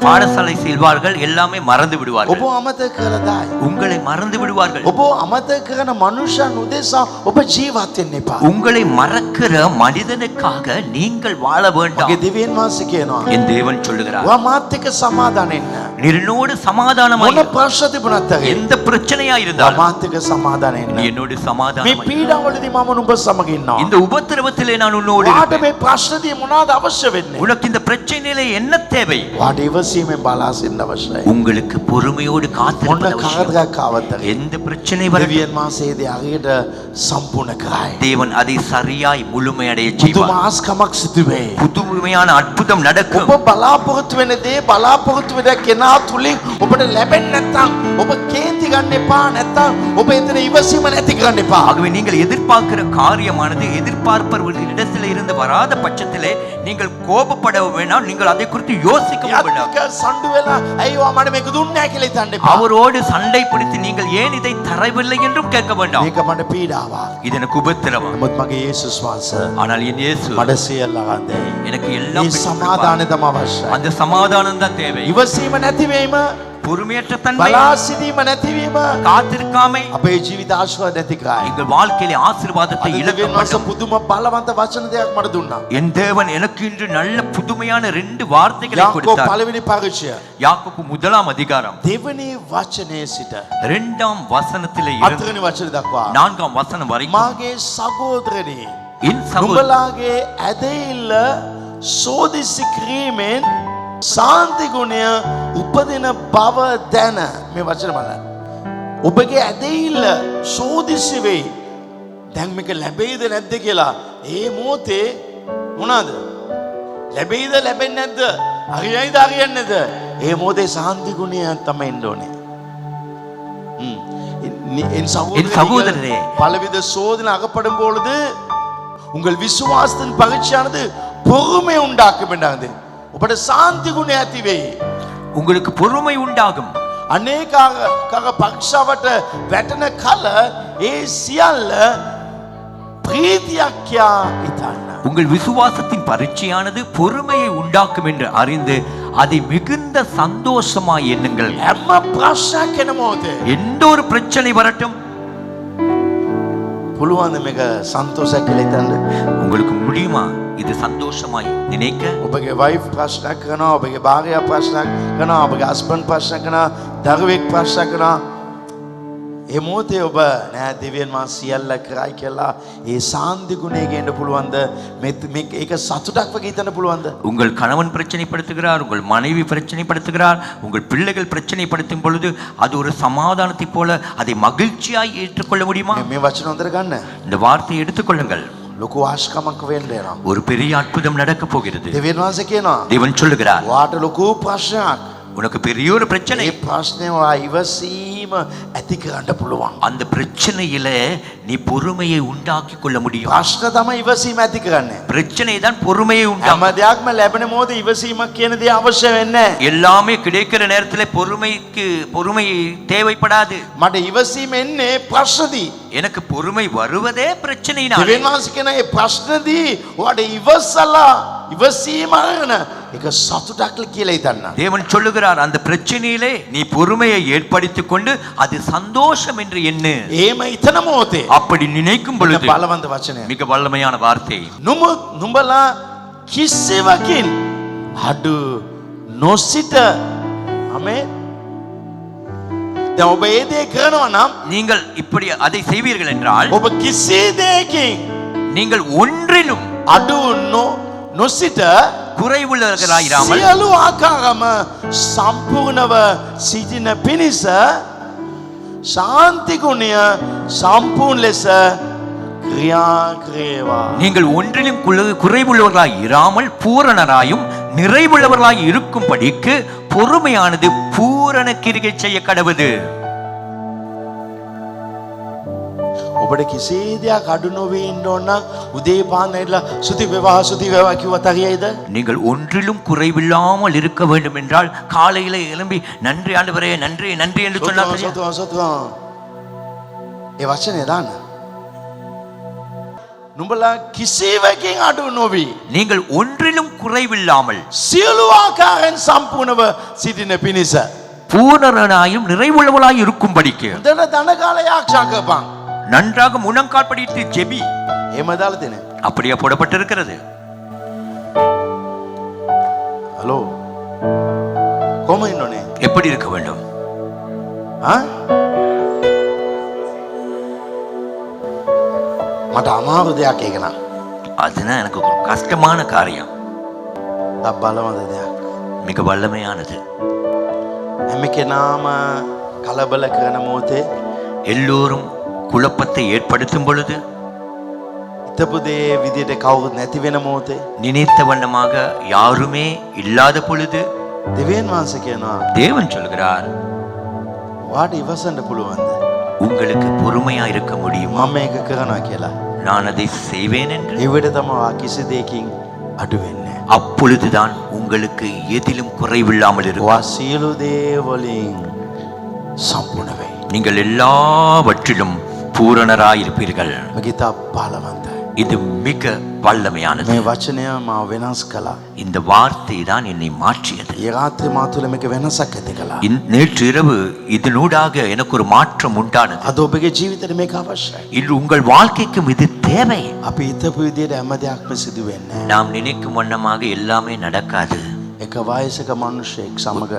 பாடசாலை செல்வார்கள், எல்லாமே மறந்து ඔබ விடுவார்கள். අමතක කරදායි. உங்களை மறந்து விடுவார்கள். ඔබ අමතක කරන මනුෂ්‍යයන් උදෙසා ඔබ ජීවත් වෙන්න එපා. உங்களை மறக்கிற மனிதனுக்காக நீங்கள் வாழ வேண்டாம். ඔගේ දෙවියන් වහන්සේ කියනවා. என் தேவன் சொல்லுகிறார், ඔයා මාත් එක්ක සමාදාන වෙන්න. நீர் என்னோடு சமாதானமாய் මොන ප්‍රශ්න තිබුණත් ඇගේ. எந்த பிரச்சனையா இருந்தாலும் මාත් එක්ක සමාදාන நீ වෙන්න. என்னோடு මේ சமாதானமாய். පීඩාවලදී මම නුඹ සමග ඉන්නවා. இந்த உபத்திரவத்திலே நான் உன்னோடு ඔයාට இருப்பேன். මේ ප්‍රශ්නදී මොනවාද අවශ්‍ය වෙන්නේ? உனக்கு இந்த பிரச்சனையிலே என்ன தேவை? ඔයාට ඉවසීමෙන් බලා සිටින්න අවශ්‍යයි. உங்களுக்கு பொறுமையோடு මොන காத்திருப்பது அவசியம். කාරණයක් ආවත් ඇගේ. எந்த பிரச்சனை வர දෙවියන් වහන්සේ දේ හරියට සම්පූර්ණ කරයි. தேவன் அதை சரியாய் முழுமையடைய පුදුම செய்வார். ආස්කමක් සිදු වේ. புதுமையான அற்புதம் நடக்கும். ඔබ බලාපොරොත්තු වෙන දේ බලාපොරොත්තු වෙන කෙනා තුලින් ඔබට ලැබෙන්නේ නැත්නම් ඔබ කේන්ති ගන්න එපා. නැත්නම් ඔබ එතන ඉවසීම නැති කරන්න එපා. ஆகவே நீங்கள் எதிர்பார்க்கிற காரியமானது எதிர்பார்ப்பவர்களிடத்தில் இருந்து வராத பட்சத்திலே நீங்கள் கோபப்பட வேண்டாம். நீங்கள் அதை குறித்து யோசிக்க வேண்டாம். යත්ක සණ්ඩු වෙලා ඇයි ඔයා මට මේක දුන්නේ නැහැ කියලා හිතන්න එපා. அவரோடு சண்டை பிடித்து நீங்கள் ஏன் இதை தரவில்லை என்றும் கேட்க வேண்டாம். මේක මට පීඩාවක්. இது எனக்கு உபத்திரவம். නමුත් මගේ යේසුස් වහන්සේ ஆனால் என் இயேசு මට සියල්ල ගන්නයි. எனக்கு எல்லாம் මේ பெற்றுக் සමාදානය கொடுப்பார். තමයි අවශ්‍යයි. அந்த சமாதானம் தான் தேவை. ඉවසීම නැතිවීම, பொறுமையற்ற தன்மை, බලා සිටීම නැතිවීම காத்திருக்காமை අපේ ජීවිත ආශිර්වාද නැති කරයි. எங்கள் வாழ்க்கையிலே ஆசீர்வாதத்தை අද இழக்க දෙවියන් වහන්සේ மாட்டோம். පුදුම බලවන්ත වචන දෙයක් මට දුන්නා. என் தேவன் எனக்கு இன்று நல்ல புதுமையான 2 வார்த்தைகளை යාකෝබ් கொடுத்தார். පළවෙනි පරිචය யாக்கோபு 1ஆம் அதிகாரம் දෙවෙනි වචනේ සිට 2ஆம் வசனத்திலே இருந்து 4වෙනි වචනේ දක්වා 4ஆம் வசனம் வரைக்கும் මාගේ සහෝදරනි என் சகோதரன் නුඹලාගේ ඇදහිල්ල සෝදිසි කිරීමෙන් සාන්ති ගුණය උපදින බව දැන. මේ වචන බලන්න. ඔබගේ ඇදහිල්ල සෝදිසි වෙයි. දැන් මේක ලැබෙයිද නැද්ද කියලා ඒ මොහොතේ මොනවාද? ලැබෙයිද ලැබෙන්නේ නැද්ද? හරියයිද හරියන්නේ නැද්ද? ඒ මොහොතේ සාන්ති ගුණය තමයි එන්න ඕනේ. என் சகோதரரே, பலவித சோதனை அகப்படும் பொழுது உங்கள் விசுவாசத்தின் பகிர்ச்சியானது பொறுமை உண்டாக்கும் என்றாங்க. ඔබට සාන්ති ගුණ ඇති වෙයි. உங்களுக்கு பொறுமை உண்டாகும். අනේකාග පක්ෂවට වැටෙන කල ඒ සියල්ල ප්‍රීතියක් යා හිතන්න. உங்கள் விசுவாசத்தின் பரீட்சையானது பொறுமையை உண்டாக்கும் என்று அறிந்து அதை மிகுந்த சந்தோஷமாய் எண்ணுங்கள். හැම ප්‍රශ්නයක් එන මොහොතේ எந்த ஒரு பிரச்சனை வரட்டும் පුළුවන් මේක සන්තෝෂයක් කියලා හිතන්න. உங்களுக்கு முடியுமா இது சந்தோஷமாய் நினைக்க? ඔබගේ වයිෆ් ප්‍රශ්නයක් කරනවා, ඔබගේ භාර්යාව ප්‍රශ්නයක් කරනවා, ඔබගේ හස්බන්ඩ් ප්‍රශ්න කරනවා, දරුවෙක් ප්‍රශ්න කරනවා. ඒ මොහොතේ ඔබ නෑ දෙවියන් වහන්සේ සියල්ල කරයි කියලා ඒ සාන්ති ගුණය ගේන්න පුළුවන්ද? මේක ඒක සතුටක් වගේ හිතන්න පුළුවන්ද? உங்கள் கணவன் பிரச்சனைப்படுத்துகிறார், உங்கள் மனைவி பிரச்சனைப்படுத்துகிறார், உங்கள் பிள்ளைகள் பிரச்சனைப்படுத்தும் பொழுது அது ஒரு சமாதானத்தை போல அதை மகிழ்ச்சியாய் ஏற்றுக்கொள்ள முடியுமா? මේ වචන හොඳට ගන්න. இந்த வார்த்தையை எடுத்துக்கொள்ளுங்கள். ලොකු ආශිකමක් වෙන්න යනවා. ஒரு பெரிய அற்புதம் நடக்க போகிறது. දෙවියන් වහන්සේ කියනවා தேவன் சொல்லுகிறார், ඔයාට ලොකු ප්‍රශ්නයක්. உனக்கு பெரிய ஒரு பிரச்சனை. ඒ ප්‍රශ්නේ ඔයා ඉවසීම ඇති කරන්න පුළුවන්. அந்த பிரச்சனையில நீ பொறுமையை உண்டாக்கி கொள்ள முடியும். ප්‍රශ්න තමයි ඉවසීම ඇති කරන්නේ. பிரச்சனை தான் பொறுமையை හැම உண்டாக்கும். දෙයක්ම ලැබෙන මොහොතේ ඉවසීමක් කියන දේ අවශ්‍ය වෙන්නේ නැහැ. எல்லாமே கிடைக்கிற நேரத்துல பொறுமை தேவைப்படாது. මට ඉවසීම එන්නේ ප්‍රශ්නදී. எனக்கு பொறுமை வருவதே பிரச்சனையினால். දෙවියන් වහන්සේ කියන මේ ප්‍රශ්නදී ඔයාට ඉවසලා ඉවසීම අරගෙන ඒක සතුටක් කියලා හිතන්න. தேவன் சொல்லுகிறார், அந்த பிரச்சனையிலே நீ பொறுமையை ஏற்படுத்திக் கொண்டு அது சந்தோஷம் என்று எண்ணு. එහෙම හිතන මොහොතේ அப்படி நினைக்கும் பொழுது බලවන්ත වචනය. மிக வல்லமையான வார்த்தை. නුඹලා කිසිවකින් අඩු නොසිට ආමේන්. දැන් ඔබ ඒ දේ කරනවා නම් நீங்கள் இப்படி அதை செய்வீர்கள் என்றால் ඔබ කිසි දෙයකින් நீங்கள் ஒன்றிலும் අඩු නොසිට குறைவுள்ளவர்களாயிராமல் සියලු ආකාරම සම්පූර්ණව සිටින පිණිස ශාන්ති ගුණය සම්පූර්ණ ලෙස ක්‍රියා කරේවා. நீங்கள் ஒன்றிலும் குறைவுள்ளவர்களாய் இராமல் பூரணராயும் நிறைவுள்ளவர்களாய் இருக்கும்படிக்கு பொறுமையானது பூரண கிரியை செய்ய கடவுது. ඔබට කිසි දෙයක් අඩු නොවී ඉන්න ඕන නම් උදේ පාන්දරලා සුති වේවා කිව්වත් හරියයිද? நீங்கள் ஒன்றிலும் குறைவில்லாமல் இருக்க வேண்டும் என்றால் காலையில எழும்பி நன்றி ஆண்டவரே நன்றி நன்றி என்று சொன்னால் සතුවා ඒ වචනේ දාන්න. නුඹලා කිසිවකින් අඩු නොවි. நீங்கள் ஒன்றிலும் குறைவில்லாமல் සියලු ආකාරයෙන් සම්පූර්ණව සිටින පිණිස. பூரணனாயும் நிறைவுள்ளவளாய் இருக்கும்படிக்கு හොඳට දන කාලේ ආරක්ෂා කරපන්. நன்றாக முழங்கால் படிட்டு ஜெபி. එහෙම දාලා තියෙන. அப்படியே போடப்பட்டிருக்கிறது. හලෝ. කොහොම ඉන්නෝනේ? எப்படி இருக்க வேண்டும்? ආ? මට අමාරු දෙයක් ඒක නා. அதுதான் எனக்கு ஒரு கஷ்டமான காரியம். බලවද දෙයක්. மிக வல்லமையானது. හැම කෙනාම කලබල කරන මොහොතේ எல்லோரும் குழப்பத்தை ஏற்படுத்தும் பொழுது හිතපු දේ විදියට කවුරුත් නැති වෙන මොහොතේ நினைத்த வண்ணமாக யாருமே இல்லாத பொழுது දෙවියන් වහන්සේ කියනවා தேவன் சொல்கிறார், වාට ඉවසන්න පුළුවන්ද? உங்களுக்கு பொறுமையா இருக்க முடியுமா? මම මේක කරනවා කියලා. நான் அதை செய்வேன் என்று. ඒ විදිහට තමයි කිසි දෙයකින් අඩු වෙන්නේ. அப்பொழுதுதான் உங்களுக்கு எதிலும் குறைவில்லாமல் இருக்கும். වා සියලු දේ වලින් සම්පූර්ණ වෙයි. நீங்கள் எல்லாவற்றிலும் பூரணராயிருப்பீர்கள். මගිතා බලවන්තයි. இது மிக வல்லமையானது. මේ වචනය මාව වෙනස් කළා. இந்த வார்த்தை தான் என்னை மாற்றியது. ඒ රාත්‍රී මා තුළ මේක වෙනසක් ඇති කළා. நேற்று இரவு இதனூடாக எனக்கு ஒரு மாற்றம் உண்டானது. අද ඔබගේ ජීවිතේට මේක අවශ්‍යයි. இன்று உங்கள் வாழ்க்கைக்கும் இது தேவை. අපි හිතපු විදියට හැම දෙයක්ම සිදු වෙන්නේ නැහැ. நாம் நினைக்கும் வண்ணமாக எல்லாமே நடக்காது. එක වයසක මිනිහෙක් සමග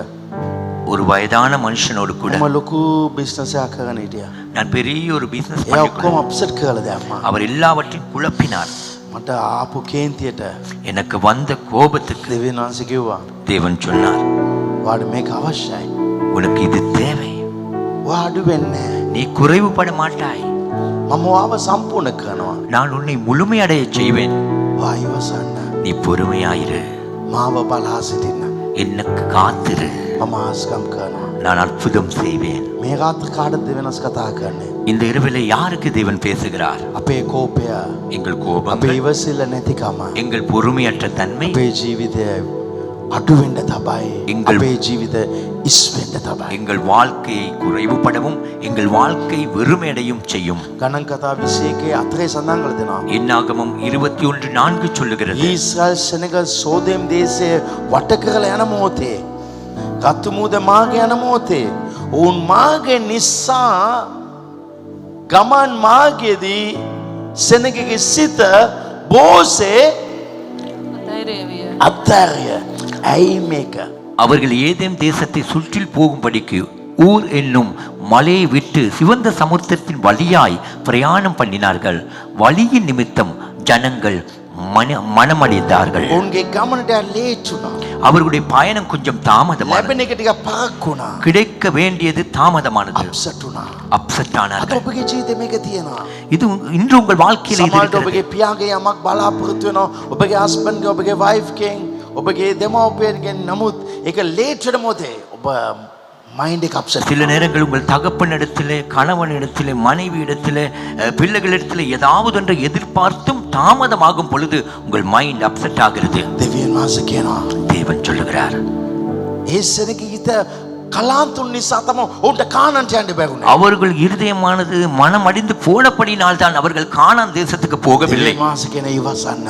ஒரு வயதான மனுஷனோடு கூட මම ලොකු බිස්නස් එකක් කරගෙන හිටියා. நான் பெரிய ஒரு பிசினஸ் එයා ඔක්කොම අප්සෙට් කරලා දැම්මා. அவர் எல்லாவற்றையும் குழப்பினார். මට ආපු කේන්තියට எனக்கு வந்த கோபத்துக்கு දෙවියන් වහන්සේ කිව්වා தேவன் சொன்னார், වාට මේක අවශ්‍යයි. உனக்கு இது தேவை. ඔයා අඩු වෙන්නේ නැහැ. நீ குறைவுபட மாட்டாய். මම ඔයාව සම්පූර්ණ කරනවා. நான் உன்னை முழுமையடைய செய்வேன். ඔයා ඉවසන්න. நீ பொறுமையாயிரு. මාව බලා සිටින්න. எனக்கு காத்திரு. මම ආස්කම් කරනවා. நான் அற்புதம் செய்வேன். මේ රාත්‍රී කාටද දෙවෙනස් කතා කරන්නේ? இந்த இரவிலே யாருக்கு தேவன் பேசுகிறார்? අපේ කෝපය, எங்கள் අපේ கோபங்கள், ඉවසිල්ල නැතිකම, எங்கள் பொறுமையற்ற தன்மை, අපේ ජීවිතය අඩු වෙන්න තමයි. එංගල්- අපේ ජීවිතය ඉස් වෙන්න තමයි. எங்கள் வாழ்க்கையை குறைவுபடவும் எங்கள் வாழ்க்கை வெறுமையடையும் செய்யும். ගණන් කතා 21 අතරේ සඳහන් කරලා දෙනවා. என்னாகமம் 21:4 சொல்லுகிறது, ඊශ්‍රායල් සෙනග සෝදෙම් දේශයේ වට කරලා යන මොහොතේ, ගතුමුද මාගේ යන මොහොතේ, ඔවුන් මාගේ නිසා ගමන් මාර්ගයේදී සෙනගගේ සිත බෝසේ අත්හැරිය. ඇයි මේක? அவர்கள் ஏதேம் தேசத்தை சுற்றில் போகும்படிக்கு ஊர் என்னும் மலையை விட்டு சிவந்த சமுத்திரத்தின் வழியாய் பிரயாணம் பண்ணினார்கள். வழியின் நிமித்தம் ஜனங்கள் மனமடைந்தார்கள். ඔවුන්ගේ ගමනට ලේට් වුණා. அவர்களுடைய பயணம் கொஞ்சம் தாமதமானது. ලැබෙන එක ටික පහක් වුණා. கிடைக்க வேண்டியது தாமதமானது. අප්සෙට් වුණා. அப்செட் අද ஆனார்கள். ඔබගේ ජීවිතේ මේක තියෙනවා. இது இன்று உங்கள் வாழ்க்கையில் இது සමහරවිට இருக்கிறது. ඔබගේ පියාගේ යමක් බලාපොරොත්තු වෙනවා. ඔබගේ හස්බන්ඩ්ගේ, ඔබගේ වයිෆ්ගෙන්, ඔබගේ දෙමව්පියන්ගෙන්. නමුත් ඒක ලේට් වෙන මොහොතේ ඔබ මයින්ඩ් එක අප්සෙට්. சில நேரங்கள் உங்கள் தகப்பனிடத்திலே, கணவனிடத்திலே, மனைவி இடத்திலே, பிள்ளைகளிடத்திலே ஏதாவது ஒன்றை எதிர்பார்த்தும் தாமதமாகும் பொழுது உங்கள் மைண்ட் அப்செட் ஆகிறது. දෙවියන් වහන්සේ කියනවා தேவன் சொல்லுகிறார், ඒ සෙනගේ හිත කලාන්තුන් නිසා තමයි ඔවුන්ට කානන්ට යන්න බැරුනේ. அவர்கள் இருதயமானது மனமடிந்து போனபடினால் தான் அவர்கள் கானான் தேசத்துக்கு போகவில்லை. දෙවියන් වහන්සේ කියන ඉවසන්න.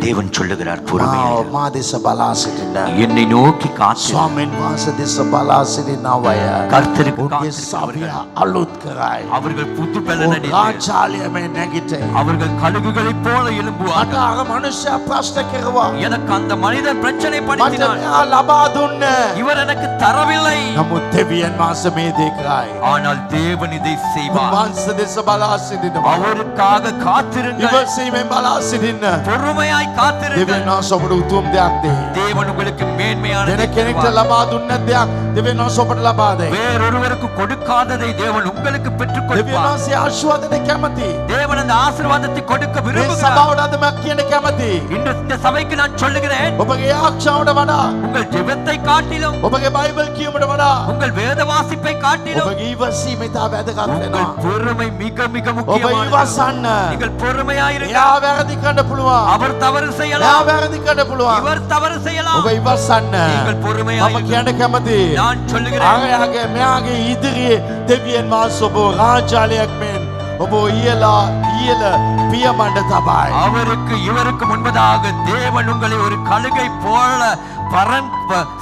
தேவன் சொல்லுகிறார், பொறுமையாயிரு. මා දෙස බලා සිටින්න. என்னை நோக்கி காத்திரு. ස්වාමීන් වහන්සේ දෙස බලා සිටිනවය. கர்த்தருக்கு ඔවුන්ගේ காத்திருக்கிறவர்கள் සවිය අලුත් කරයි. அவர்கள் புது ඔවුන් பலனடைந்து රාජාලයම නැගිට. அவர்கள் கழுகுகளைப் போல මට எழும்புவார்கள். අර මනුෂ්‍යයා ප්‍රශ්න කෙරුවා. எனக்கு அந்த மனிதன் பிரச்சனை මට படுத்தினான். මෙයා ලබා දුන්න. இவர் எனக்கு தரவில்லை. නමුත් දෙවියන් වහන්සේ මේ දේ කරයි. ஆனால் தேவன் இதை செய்வார். වහන්සේ දෙස බලා සිටිනවා. அவருக்காக காத்திருங்கள். ඉවසීමෙන් බලා සිටින්න. பொறுமையாய் காத்திருங்கள். දෙවියන් වහන්සේ ඔබට උතුම් දෙයක් දෙයි. தேவன் உங்களுக்கு மேன்மையானதை දෙන කෙනෙක්ට தருவார். ලබා දුන්න දෙයක් දෙවියන් වහන්සේ ඔබට ලබා දෙයි. வேறொருவருக்கு கொடுக்காததை தேவன் உங்களுக்கு பெற்றுக் දෙවියන් கொடுப்பார். වහන්සේ ආශිර්වාදෙ කැමති. தேவன் அந்த ஆசீர்வாதத்தை கொடுக்க මේ விரும்புகிறார். සභාවට අදමක් කියන කැමති. இன்று இந்த சபைக்கு நான் சொல்லுகிறேன், ඔබගේ ආරක්ෂාවට වඩා, உங்கள் ஜெபத்தை காட்டிலும், ඔබගේ බයිබල් කියවීමට වඩා, உங்கள் வேத வாசிப்பை காட்டிலும் ඔබගේ ඉවසීම ඉතා වැදගත් உங்கள் වෙනවා. பொறுமை மிக மிக ඔබ முக்கியமானது. ඉවසන්න. நீங்கள் பொறுமையாயிருங்கள். එයා වැරදි කරන්න පුළුවන්. அவர் தவறு එයා செய்யலாம், වැරදි කරන්න පුළුවන්. இவர் தவறு செய்யலாம். ඔබ ඉවසන්න. நீங்கள் මම பொறுமையாயிருங்கள். කියන්න කැමති. நான் சொல்லுகிறேன், අරයාගේ මෙයාගේ ඉදිරියේ දෙවියන් වහන්සේ ඔබ රාජාලයක් මෙන් ඔබ ඉයලා ලියල පියමණ්ඩ තබයි. அவருக்கு இவருக்கு முன்பதாக தேவன் உங்களை ஒரு கழுகை போல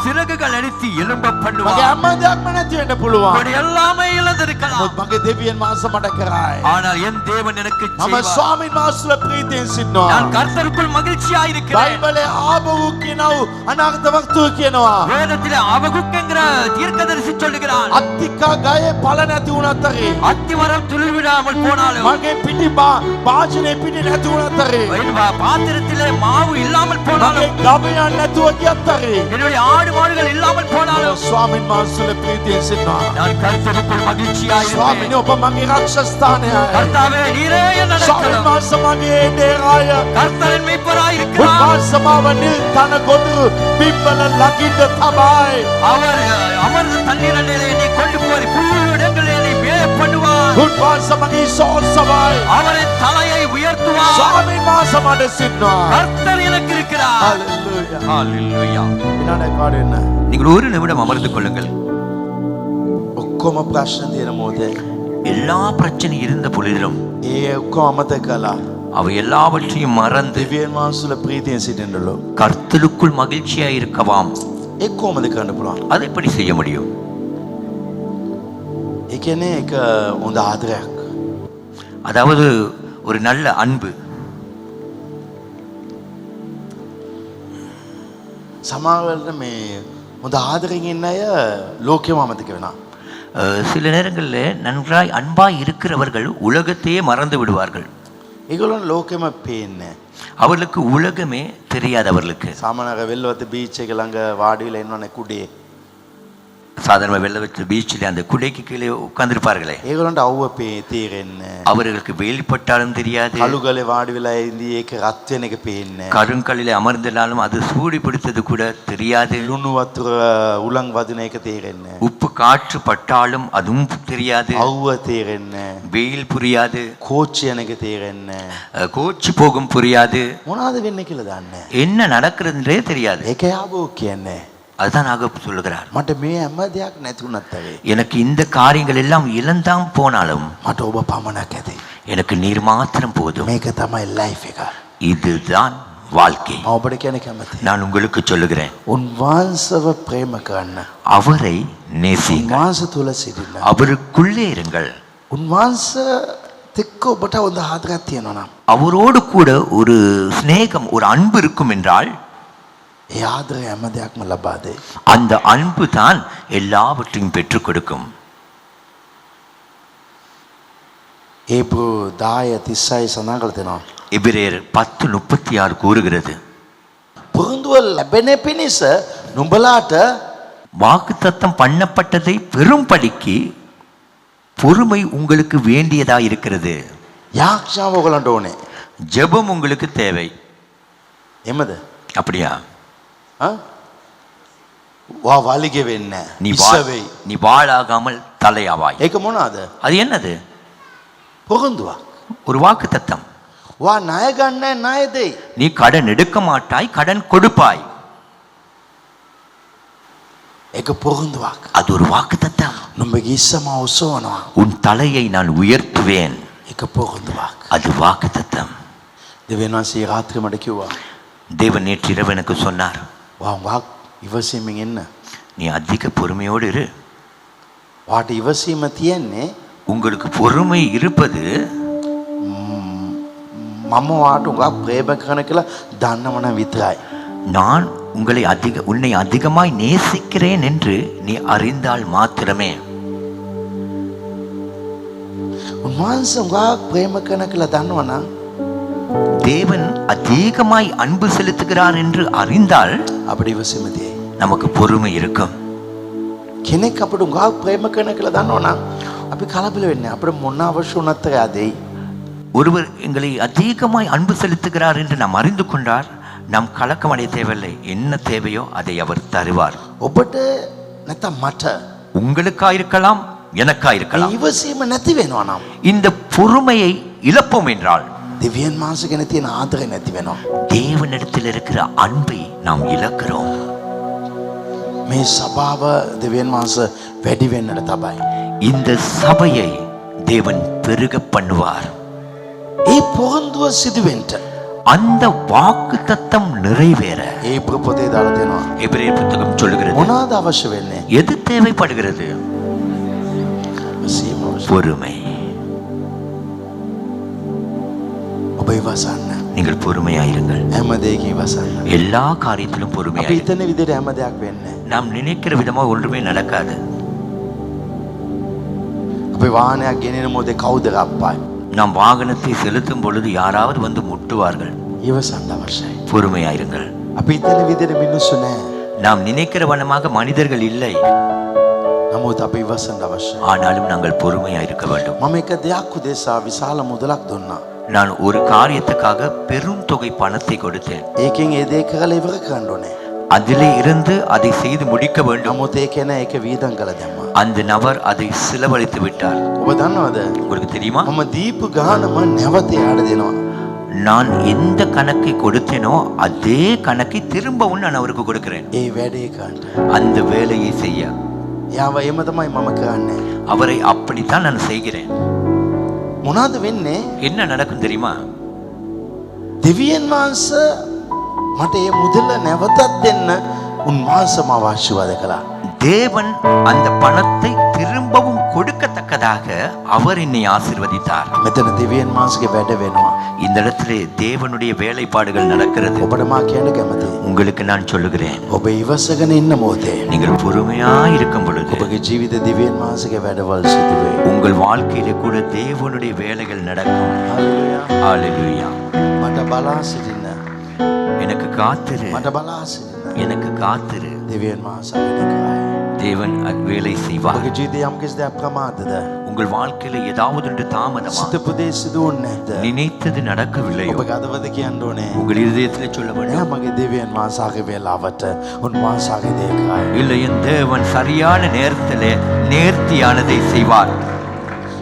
சிறகுகள் அடித்து எழும்ப මගේ பண்ணுவார். හැම දෙයක්ම නැති වෙන්න පුළුවන්. உங்களுடைய எல்லாமே இழந்திருக்கலாம். නමුත් මගේ දෙවියන් වහන්සේ මට කරයි. ஆனால் என் தேவன் எனக்கு මම செய்வார். ස්වාමීන් වහන්සේලා ප්‍රීතියෙන් සිටිනවා. நான் கர்த்தருக்குள் மகிழ்ச்சியா இருக்கிறேன். බයිබලයේ ආබවු කියනව අනාගත වක්තුව කියනවා. வேதத்திலே ஆபகுக் என்கிற தீர்க்கதரிசி சொல்லுகிறான், අත්තිකා ගයේ පළ නැති වුණත් හරි. அத்திமரம் துளிர் விடாமல் போனாலும், මගේ පිටි භාජනයේ පිටි නැති වුණත් හරි. என் பாத்திரத்திலே மாவு இல்லாமல் போனாலும், මගේ ගවයන් නැතුව ගියත් හරි. என்னுடைய ஆடு மாடுகள் இல்லாமல் போனாலும், ස්වාමීන් වහන්සේලා ප්‍රීතියෙන් සිටිනවා. நான் கர்த்தருக்குள் மகிழ்ச்சியா ස්වාමීනි இருப்பேன். ඔබ මගේ රක්ෂස්ථානයයි. கர்த்தாவே நீரே என் ස්වාමීන් அடைக்கலம். වහන්සේ මගේ ඩේරාය. கர்த்தரின் மீட்பராய் இருக்கிறார். උන්වහන්සේ මාව නිල් තන ගොදුරු බිම්වල ලකින්න තමයි. அவர் அமர்ந்து தண்ணீர் அண்டையிலே என்னை கொண்டு போய் புல்லிடங்களில் என்னை மேய பண்ணுவார். උන්වහන්සේ මගේ සෝසවයි. அவரின் தலையை உயர்த்துவார். ස්වාමීන් වහන්සේ මට සිටිනවා. கர்த்தர் எனக்கு இருக்கிறார். හalleluya. ஹalleluya. විනාඩි කාඩෙන්න. நீங்கள் ஒரு நிமிடம் அமர்ந்து கொள்ளுங்கள். ඔක්කොම ප්‍රශ්න තියෙන මොහොතේ எல்லா பிரச்சனை இருந்த பொழுதிலும் ඒ ඔක්කොම අමතක කළා. அவை எல்லாவற்றையும் மறந்து දෙවියන් වහන්සේලා ප්‍රීතියෙන් සිටින්නලු. கர்த்தருக்குள் மகிழ்ச்சியா இருக்கவாம். ඒ කොහොමද කරන්න පුළුවන්? அதை எப்படி செய்ய முடியும்? ඒ කියන්නේ ඒක හොඳ ආදරයක්. அதாவது ஒரு நல்ல அன்பு. සමහර වෙලට මේ හොඳ ආදරෙන් ඉන්න අය ලෝකෙම අමතක වෙනවා. சில நேரங்களில் நன்றாய் அன்பாய் இருக்கிறவர்கள் உலகத்தையே மறந்து விடுவார்கள். ඒගොල්ලන් ලෝකෙම පේන්නේ. அவர்களுக்கு உலகமே தெரியாது. அவர்களுக்கு සාමාන්‍යයෙන් වෙල්ලවත බීච් එක ළඟ වාඩි වෙලා ඉන්නවනේ කුඩේ. சாதாரண வெள்ள வச்சு பீச்சில் அந்த குடைக்கு கீழே உட்கார்ந்திருப்பார்களே, ඒගොල්ලන්ට අවුව තේරෙන්නේ. அவர்களுக்கு வெளிப்பட்டாலும் தெரியாது, කළුගලේ වාඩි වෙලා ඉඳී ඒක රත් වෙන එක පේන්නේ. கருங்கல்லிலே அமர்ந்தாலும் அது சூடி பிடித்தது கூட தெரியாது, ලුණු වතුර උලන් වදින එක තේරෙන්නේ. உப்பு காற்று பட்டாலும் அதுவும் தெரியாது, අවුව තේරෙන්නේ. வெயில் புரியாது, කෝච්චි යන එක තේරෙන්නේ. கோச்சு போகும் புரியாது, මොනවද වෙන්නේ කියලා දන්නේ. என்ன நடக்கிறதுன்றே தெரியாது. ඒක යාබෝ කියන්නේ. அதுதான் ஆக சொல்லுகிறார், මට මේ හැම දෙයක් නැති වුණත් ඇයි. எனக்கு இந்த காரியங்கள் எல்லாம் இழந்தாம் போனாலும் මට ඔබ පමණක් ඇති. எனக்கு நீர் மாத்திரம் போதும். මේක තමයි ලයිෆ් එක. இதுதான் வாழ்க்கை. මම ඔබට කියන්නේ කැමතියි. நான் உங்களுக்கு சொல்லுகிறேன், උන්වහන්සේව ප්‍රේම කරන්න. அவரை நேசியுங்கள், උන්වහන්සේ තුල සිටින්න. அவருக்குள்ளே இருங்கள். උන්වහන්සේ එක්ක ඔබට හොඳ ආදරයක් තියෙනවා නම් அவரோடு கூட ஒரு சிநேகம், ஒரு அன்பு இருக்கும் என்றால் ඒ ආදරය හැම දෙයක්ම ලබා දෙයි. அந்த அன்பு தான் எல்லாவற்றையும் பெற்றுக் கொடுக்கும். ඒබ්‍රු 10:36 සඳහන් කරලා තියෙනවා. எபிரேயர் 10:36 கூறுகிறது, පුරුදුව ලැබෙන පිණිස නුඹලාට வாக்குத்தத்தம் பண்ணப்பட்டதை பெறும்படிக்கு பொறுமை உங்களுக்கு வேண்டியதா இருக்கிறது. යාක්ෂාව ඔයගලන්ට ඕනේ. ஜெபம் உங்களுக்கு தேவை. එමද? அப்படியா? වා වලිගෙ වෙන්නේ நீ ඉස්සවෙයි. நீ வாழாகாமல் தலையாவாய். ඒක මොනවාද? அது என்னது? පුරුදුවක්. ஒரு வாக்குத்தத்தம். වා ණය ගන්න ණය දෙයි. நீ கடன் எடுக்க மாட்டாய், கடன் கொடுப்பாய். ඒක පුරුදුවක්. அது ஒரு வாக்குத்தத்தம். නුඹගේ ඉස්සම ඔසවනවා. உன் தலையை நான் உயர்த்துவேன். ඒක පුරුදුවක්. அது வாக்குத்தத்தம். දෙවියන් වහන්සේ රාත්‍රියේ මට කිව්වා. தேவன் நேற்று இரவு எனக்கு சொன்னார், වා ඉවසීමෙන් ඉන්න. நீ அதிக பொறுமையோடு இரு. වාට ඉවසීම තියෙන්නේ உங்களுக்கு பொறுமை இருப்பது මම වාට උගා ප්‍රේම කරන කියලා දන්නවන විතරයි. நான் உன்னை அதிகமாய் நேசிக்கிறேன் என்று நீ அறிந்தால் மாத்திரமே. උන්වහන්සේ උගා ප්‍රේම කරන කියලා දන්නවනම් தேவன் அதிகமாய் அன்பு செலுத்துகிறார் என்று அறிந்தால் අපිට ඉවසීම තියෙයි. நமக்கு பொறுமை இருக்கும். කෙනෙක් අපිට උගා ප්‍රේම කරන කියලා දන්නවනම් අපි කලබල වෙන්නේ. අපිට මොන අවශ්‍ය වුණත් යදෙයි. ஒருவர் எங்களை அதிகமாய் அன்பு செலுத்துகிறார் என்று நாம் அறிந்து கொண்டார், நாம் கலக்கம் அடைய தேவையில்லை. என்ன தேவையோ அதை அவர் தருவார். ඔබට නැත්නම් මට உங்களுக்கா இருக்கலாம், எனக்கா இருக்கலாம். ඉවසීම නැති වෙනවා නම් இந்த பொறுமையை இழப்போம் என்றால் දෙවියන් වහන්සේ ගැන තියෙන ආදරය නැති වෙනවා. தேவனிடத்தில் இருக்கிற அன்பை நாம் இழக்கிறோம். මේ සභාව දෙවියන් වහන්සේ වැඩි වෙන්නට තබයි. இந்த சபையை தேவன் பெருக பண்ணுவார். ඒ පොරොන්දුව සිදු වෙන්න அந்த வாக்குத்தத்தம் நிறைவேற ඒ පොතේ දාලා තියෙනවා. எபிரேயர் புத்தகம் சொல்லுகிறது මොනවාද අවශ්‍ය වෙන්නේ? எது தேவைப்படுகிறது? විසීම අවශ්‍ය. பொறுமை. ඔබ ඉවසන්න. நீங்கள் பொறுமையாயிருங்கள். හැම දෙයක ඉවසන්න. எல்லா காரியத்திலும் අපි பொறுமையாயிருங்கள். හිතන විදිහට හැම දෙයක් වෙන්නේ නැහැ. நாம் நினைக்கிற விதமா ஒன்றுமே நடக்காது. අපි වාහනයක් ගෙනින මොදේ කවුද රප්පායි? நாம் வாகனத்தை செலுத்தும் பொழுது யாராவது வந்து முட்டுவார்கள். ඉවසන්න අවශ්‍යයි. பொறுமையாயிருங்கள். අපි හිතන විදිහට මිනිස්සු නැහැ. நாம் நினைக்கிற வண்ணமாக மனிதர்கள் இல்லை. නමුත් අපි ඉවසන්න අවශ්‍යයි. ஆனாலும் நாங்கள் பொறுமையாயிருக்க வேண்டும். මම එක දෙයක් උදෙසා විශාල මුදලක් දුන්නා. நான் ஒரு காரியத்துக்காக பெரும் தொகை பணத்தை கொடுத்தேன். ඒකෙන් ඒ දේ කරලා ඉවර කරන්න ඕනේ. அதிலே இருந்து அதை செய்து முடிக்க வேண்டும். නමුත් ඒ කෙනා ඒක වීදම් කළා දැම්මා. அந்த நபர் அதை செலவழித்து விட்டார். ඔබ දන්නවද? உங்களுக்கு தெரியுமா? මම දීපු ගානම නැවත යාට දෙනවා. நான் எந்த கணக்கை கொடுத்தேனோ அதே கணக்கை திரும்பவும் நான் அவருக்கு கொடுக்கிறேன். ඒ වැඩේ කරන්න. அந்த வேலையை செய்ய යාව එහෙම තමයි මම කරන්නේ. அவரை அப்படித்தான் நான் செய்கிறேன். මොනවද වෙන්නේ? என்ன நடக்கும் தெரியுமா? දෙවියන් වහන්සේ මට මේ මුදල නැවතත් දෙන්න උන්වහන්සේ මාව ආශිර්වාද කළා. தேவன் அந்த பணத்தை திரும்பவும் கொடுக்கத்தக்கதாக அவர் என்னை ஆசீர்வதித்தார். මෙතන දෙවියන් වහන්සේගේ වැඩ වෙනවා. இந்த இடத்திலே தேவனுடைய வேலைப்பாடுகள் நடக்கிறது. ඔබට මා කියන්න කැමතියි. உங்களுக்கு நான் சொல்லுகிறேன், ඔබ ඉවසගෙන ඉන්න මොහොතේ நீங்கள் பொறுமையா இருக்கும் பொழுது ඔබගේ ජීවිත දිව්‍යන් වහන්සේගේ වැඩවල් සිදු වේ. உங்கள் வாழ்க்கையிலே கூட தேவனுடைய வேலைகள் நடக்கும். හalleluya. ஹalleluya. මට බලා සිටින්න. எனக்கு காத்திரு, මට බලා සිටින්න. எனக்கு காத்திரு. දෙවියන් වහන්සේ වැඩ කරයි. தேவன் வேலை செய்வார். ඔබගේ ජීවිතේ යම් කිසි දෙයක් ප්‍රමාදද? உங்கள் வாழ்க்கையில ஏதாவது ஒன்று தாமதமா, සිතපු දේ සිදු වුනේ නැද්ද? நினைத்தது நடக்கவில்லையோ, ඔබ ගදවද කියන්න ඕනේ. உங்கள் இதயத்தில் சொல்ல නෑ வேண்டும், මගේ දෙවියන් වහන්සේගේ වේලාවට උන්වහන්සේගේ දේ කරයි. இல்லை என் தேவன் சரியான நேரத்திலே நேர்த்தியானதை செய்வார்.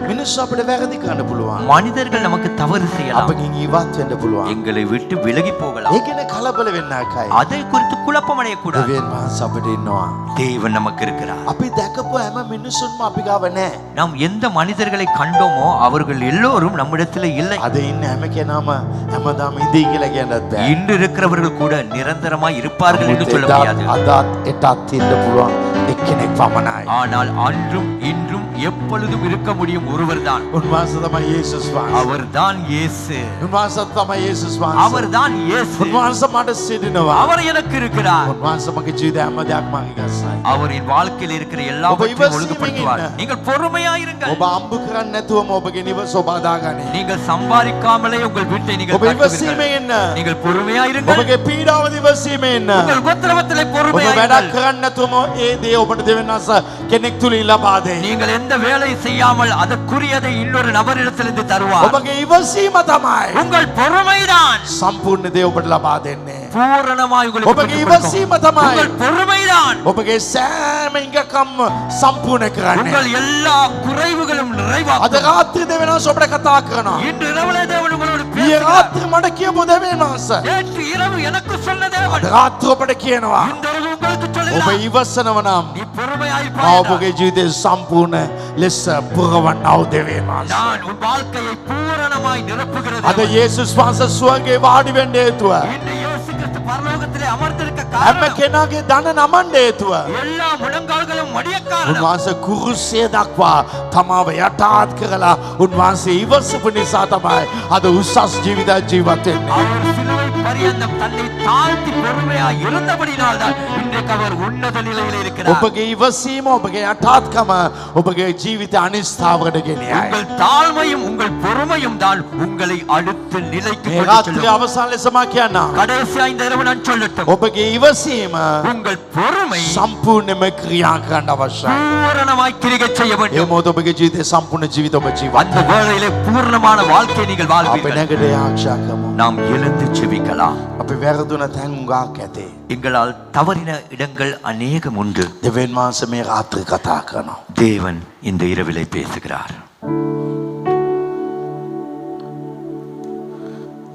මිනිස්සු අපිට වැරදි කරන්න පුළුවන්. மனிதர்கள் நமக்கு தவறு செய்யலாம், අපගෙන් ඉවත් වෙන්න පුළුවන්. எங்களை விட்டு விலகி போகலாம். ඒ ගැන කලබල වෙන්න එකයි. அதை குறித்து குழப்பம் அடையக்கூடாது. දෙවියන් වහන්සේ අපිට ඉන්නවා. தேவன் நமக்கு இருக்கிறார். අපි දැකපු හැම මිනිසුන්ම අපි ගාව නැහැ. நாம் எந்த மனிதர்களை கண்டோமோ அவர்கள் எல்லோரும் நம்மிடத்தில் இல்லை. අද ඉන්න හැම කෙනාම හැමදාම ඉඳී කියලා කියන්නත් බෑ. இன்று இருக்கிறவர்கள் கூட நிரந்தரமாய் இருப்பார்கள் என்று சொல்ல முடியாது. අදත් එටත් ඉන්න පුළුවන් එක්කෙනෙක් පමණයි. ஆனால் அன்றும் இன்றும் எப்பொழுதும் இருக்க முடியும் ஒருவர்தான். උන්වහන්සේ තමයි යේසුස් වහන්සේ. அவர்தான் இயேசு. උන්වහන්සේ තමයි යේසුස් වහන්සේ. அவர்தான் இயேசு. උන්වහන්සේ මට සිටිනවා. அவர் எனக்கு இருக்கிறார். උන්වහන්සේ මගේ ජීවිතේ හැම දෙයක්ම මගේ ගස්සයි. அவரின் வாழ்க்கையில் இருக்கிற எல்லாவற்றையும் ஒழுங்குபடுத்துவார். நீங்கள் பொறுமையாயிருங்கள். ඔබ අම්බු කරන්නේ නැතුවම ඔබගේ නිවස ඔබ හදාගන්න. நீங்கள் சம்பாதிக்காமலே உங்கள் வீட்டை நீங்கள் ඔබ ඉවසීමෙන් கட்டுவீர்கள். ඉන්න. நீங்கள் பொறுமையாயிருங்கள். ඔබගේ පීඩාව ඉවසීමෙන් ඉන්න. உங்கள் உபத்திரவத்திலே ඔබ பொறுமையாயிருங்கள். වැඩක් කරන්නේ නැතුවම ඒ දේ ඔබට දෙවෙනි අස කෙනෙක් තුල ලබා දෙයි. நீங்கள் எந்த வேலை செய்யாமல் அதற்குரியதை இன்னொரு நபரிடத்திலிருந்து தருவார். ඔබගේ ඉවසීම තමයි உங்கள் பொறுமைதான் සම්පූර්ණ දේ ඔබට ලබා දෙන්නේ. பூரணமாய் உங்களுக்கு ඔබගේ பெற்றுக் கொடுக்கும். ඉවසීම තමයි உங்கள் பொறுமைதான் ඔබගේ සෑම ඉඟකම් සම්පූර්ණ කරන්නේ. உங்கள் எல்லா குறைவுகளும் අද நிறைவாக்கும். රාත්‍රී දෙවෙනස් ඔබට කතා කරනවා. இன்று இரவுல தேவன் உங்களோடு ඊයේ பேசுகிறார். රාත්‍රී මට කියපු දෙවෙනස් நேற்று இரவு எனக்கு சொன்ன தேவன் අද රාත්‍රී ඔබට කියනවා. இந்த இரவு உங்களுக்கு ඔබ சொல்லுகிறார். ඉවසනව නම් நீ பொறுமையாய் මා பாரு. ඔබගේ ජීවිතේ සම්පූර්ණ ලෙස පුරවන්නව දෙවෙනස්. நான் உன் வாழ்க்கையை பூரணமாய் நிரப்புகிறது. අද යේසුස් වහන්සේ සුවගේ වාඩි වෙන්න හේතුව இன்று இயேசு கிறிஸ்து பரலோகத்திலே அமர்ந்திருக்க හැම காரணம் කෙනාගේ දන නමන්න හේතුව எல்லா முழங்கால்களும் மடிய காரணம். උන්වහන්සේ කුරුසිය දක්වා තමාව යටාත් කරලා උන්වහන්සේ ඉවසපු නිසා තමයි අද උසස් ජීවිතයක් ජීවත් වෙන්නේ. அவர் சிலுவை பரியந்தம் தன்னை தாழ்த்தி பொறுமையாய் இருந்தபடினால் தான் இன்றைக்கு அவர் உன்னத நிலையில் இருக்கிறார். ඔබගේ ඉවසීම ඔබගේ යටාත්කම ඔබගේ ජීවිත අනිස්ථාවකට ගෙනියයි. உங்கள் தாழ்மையும் உங்கள் பொறுமையும் தான் உங்களை அடுத்த நிலைக்கு මේ கொண்டு රාත්‍රියේ செல்லும். අවසන් ලෙස මා කියන්නම්. கடைசியா இந்த இரவு நான் சொல்லட்டும், ඔබගේ ඉවසීම உங்கள் பொறுமை සම්පූර්ණයෙන්ම ක්‍රියා කරන්න අවශ්‍යයි. பூரணமாய் கிரியை செய்ய ඒ வேண்டும். මොහොත ඔබගේ ජීවිතේ සම්පූර්ණ ජීවිත ඔබ ජීවත් அந்த வேளையிலே பூர்ணமான வாழ்க்கை நீங்கள் අපේ வாழ்வீர்கள். නැගඩ ආශා කරමු. நாம் எழுந்து செபிக்கலாம். අපි වැරදුන තැන් උගාක් ඇතේ. எங்களால் தவறின இடங்கள் அநேகம் உண்டு. දෙවියන් වහන්සේ මේ රාත්‍රී කතා කරනවා. தேவன் இந்த இரவிலே பேசுகிறார்.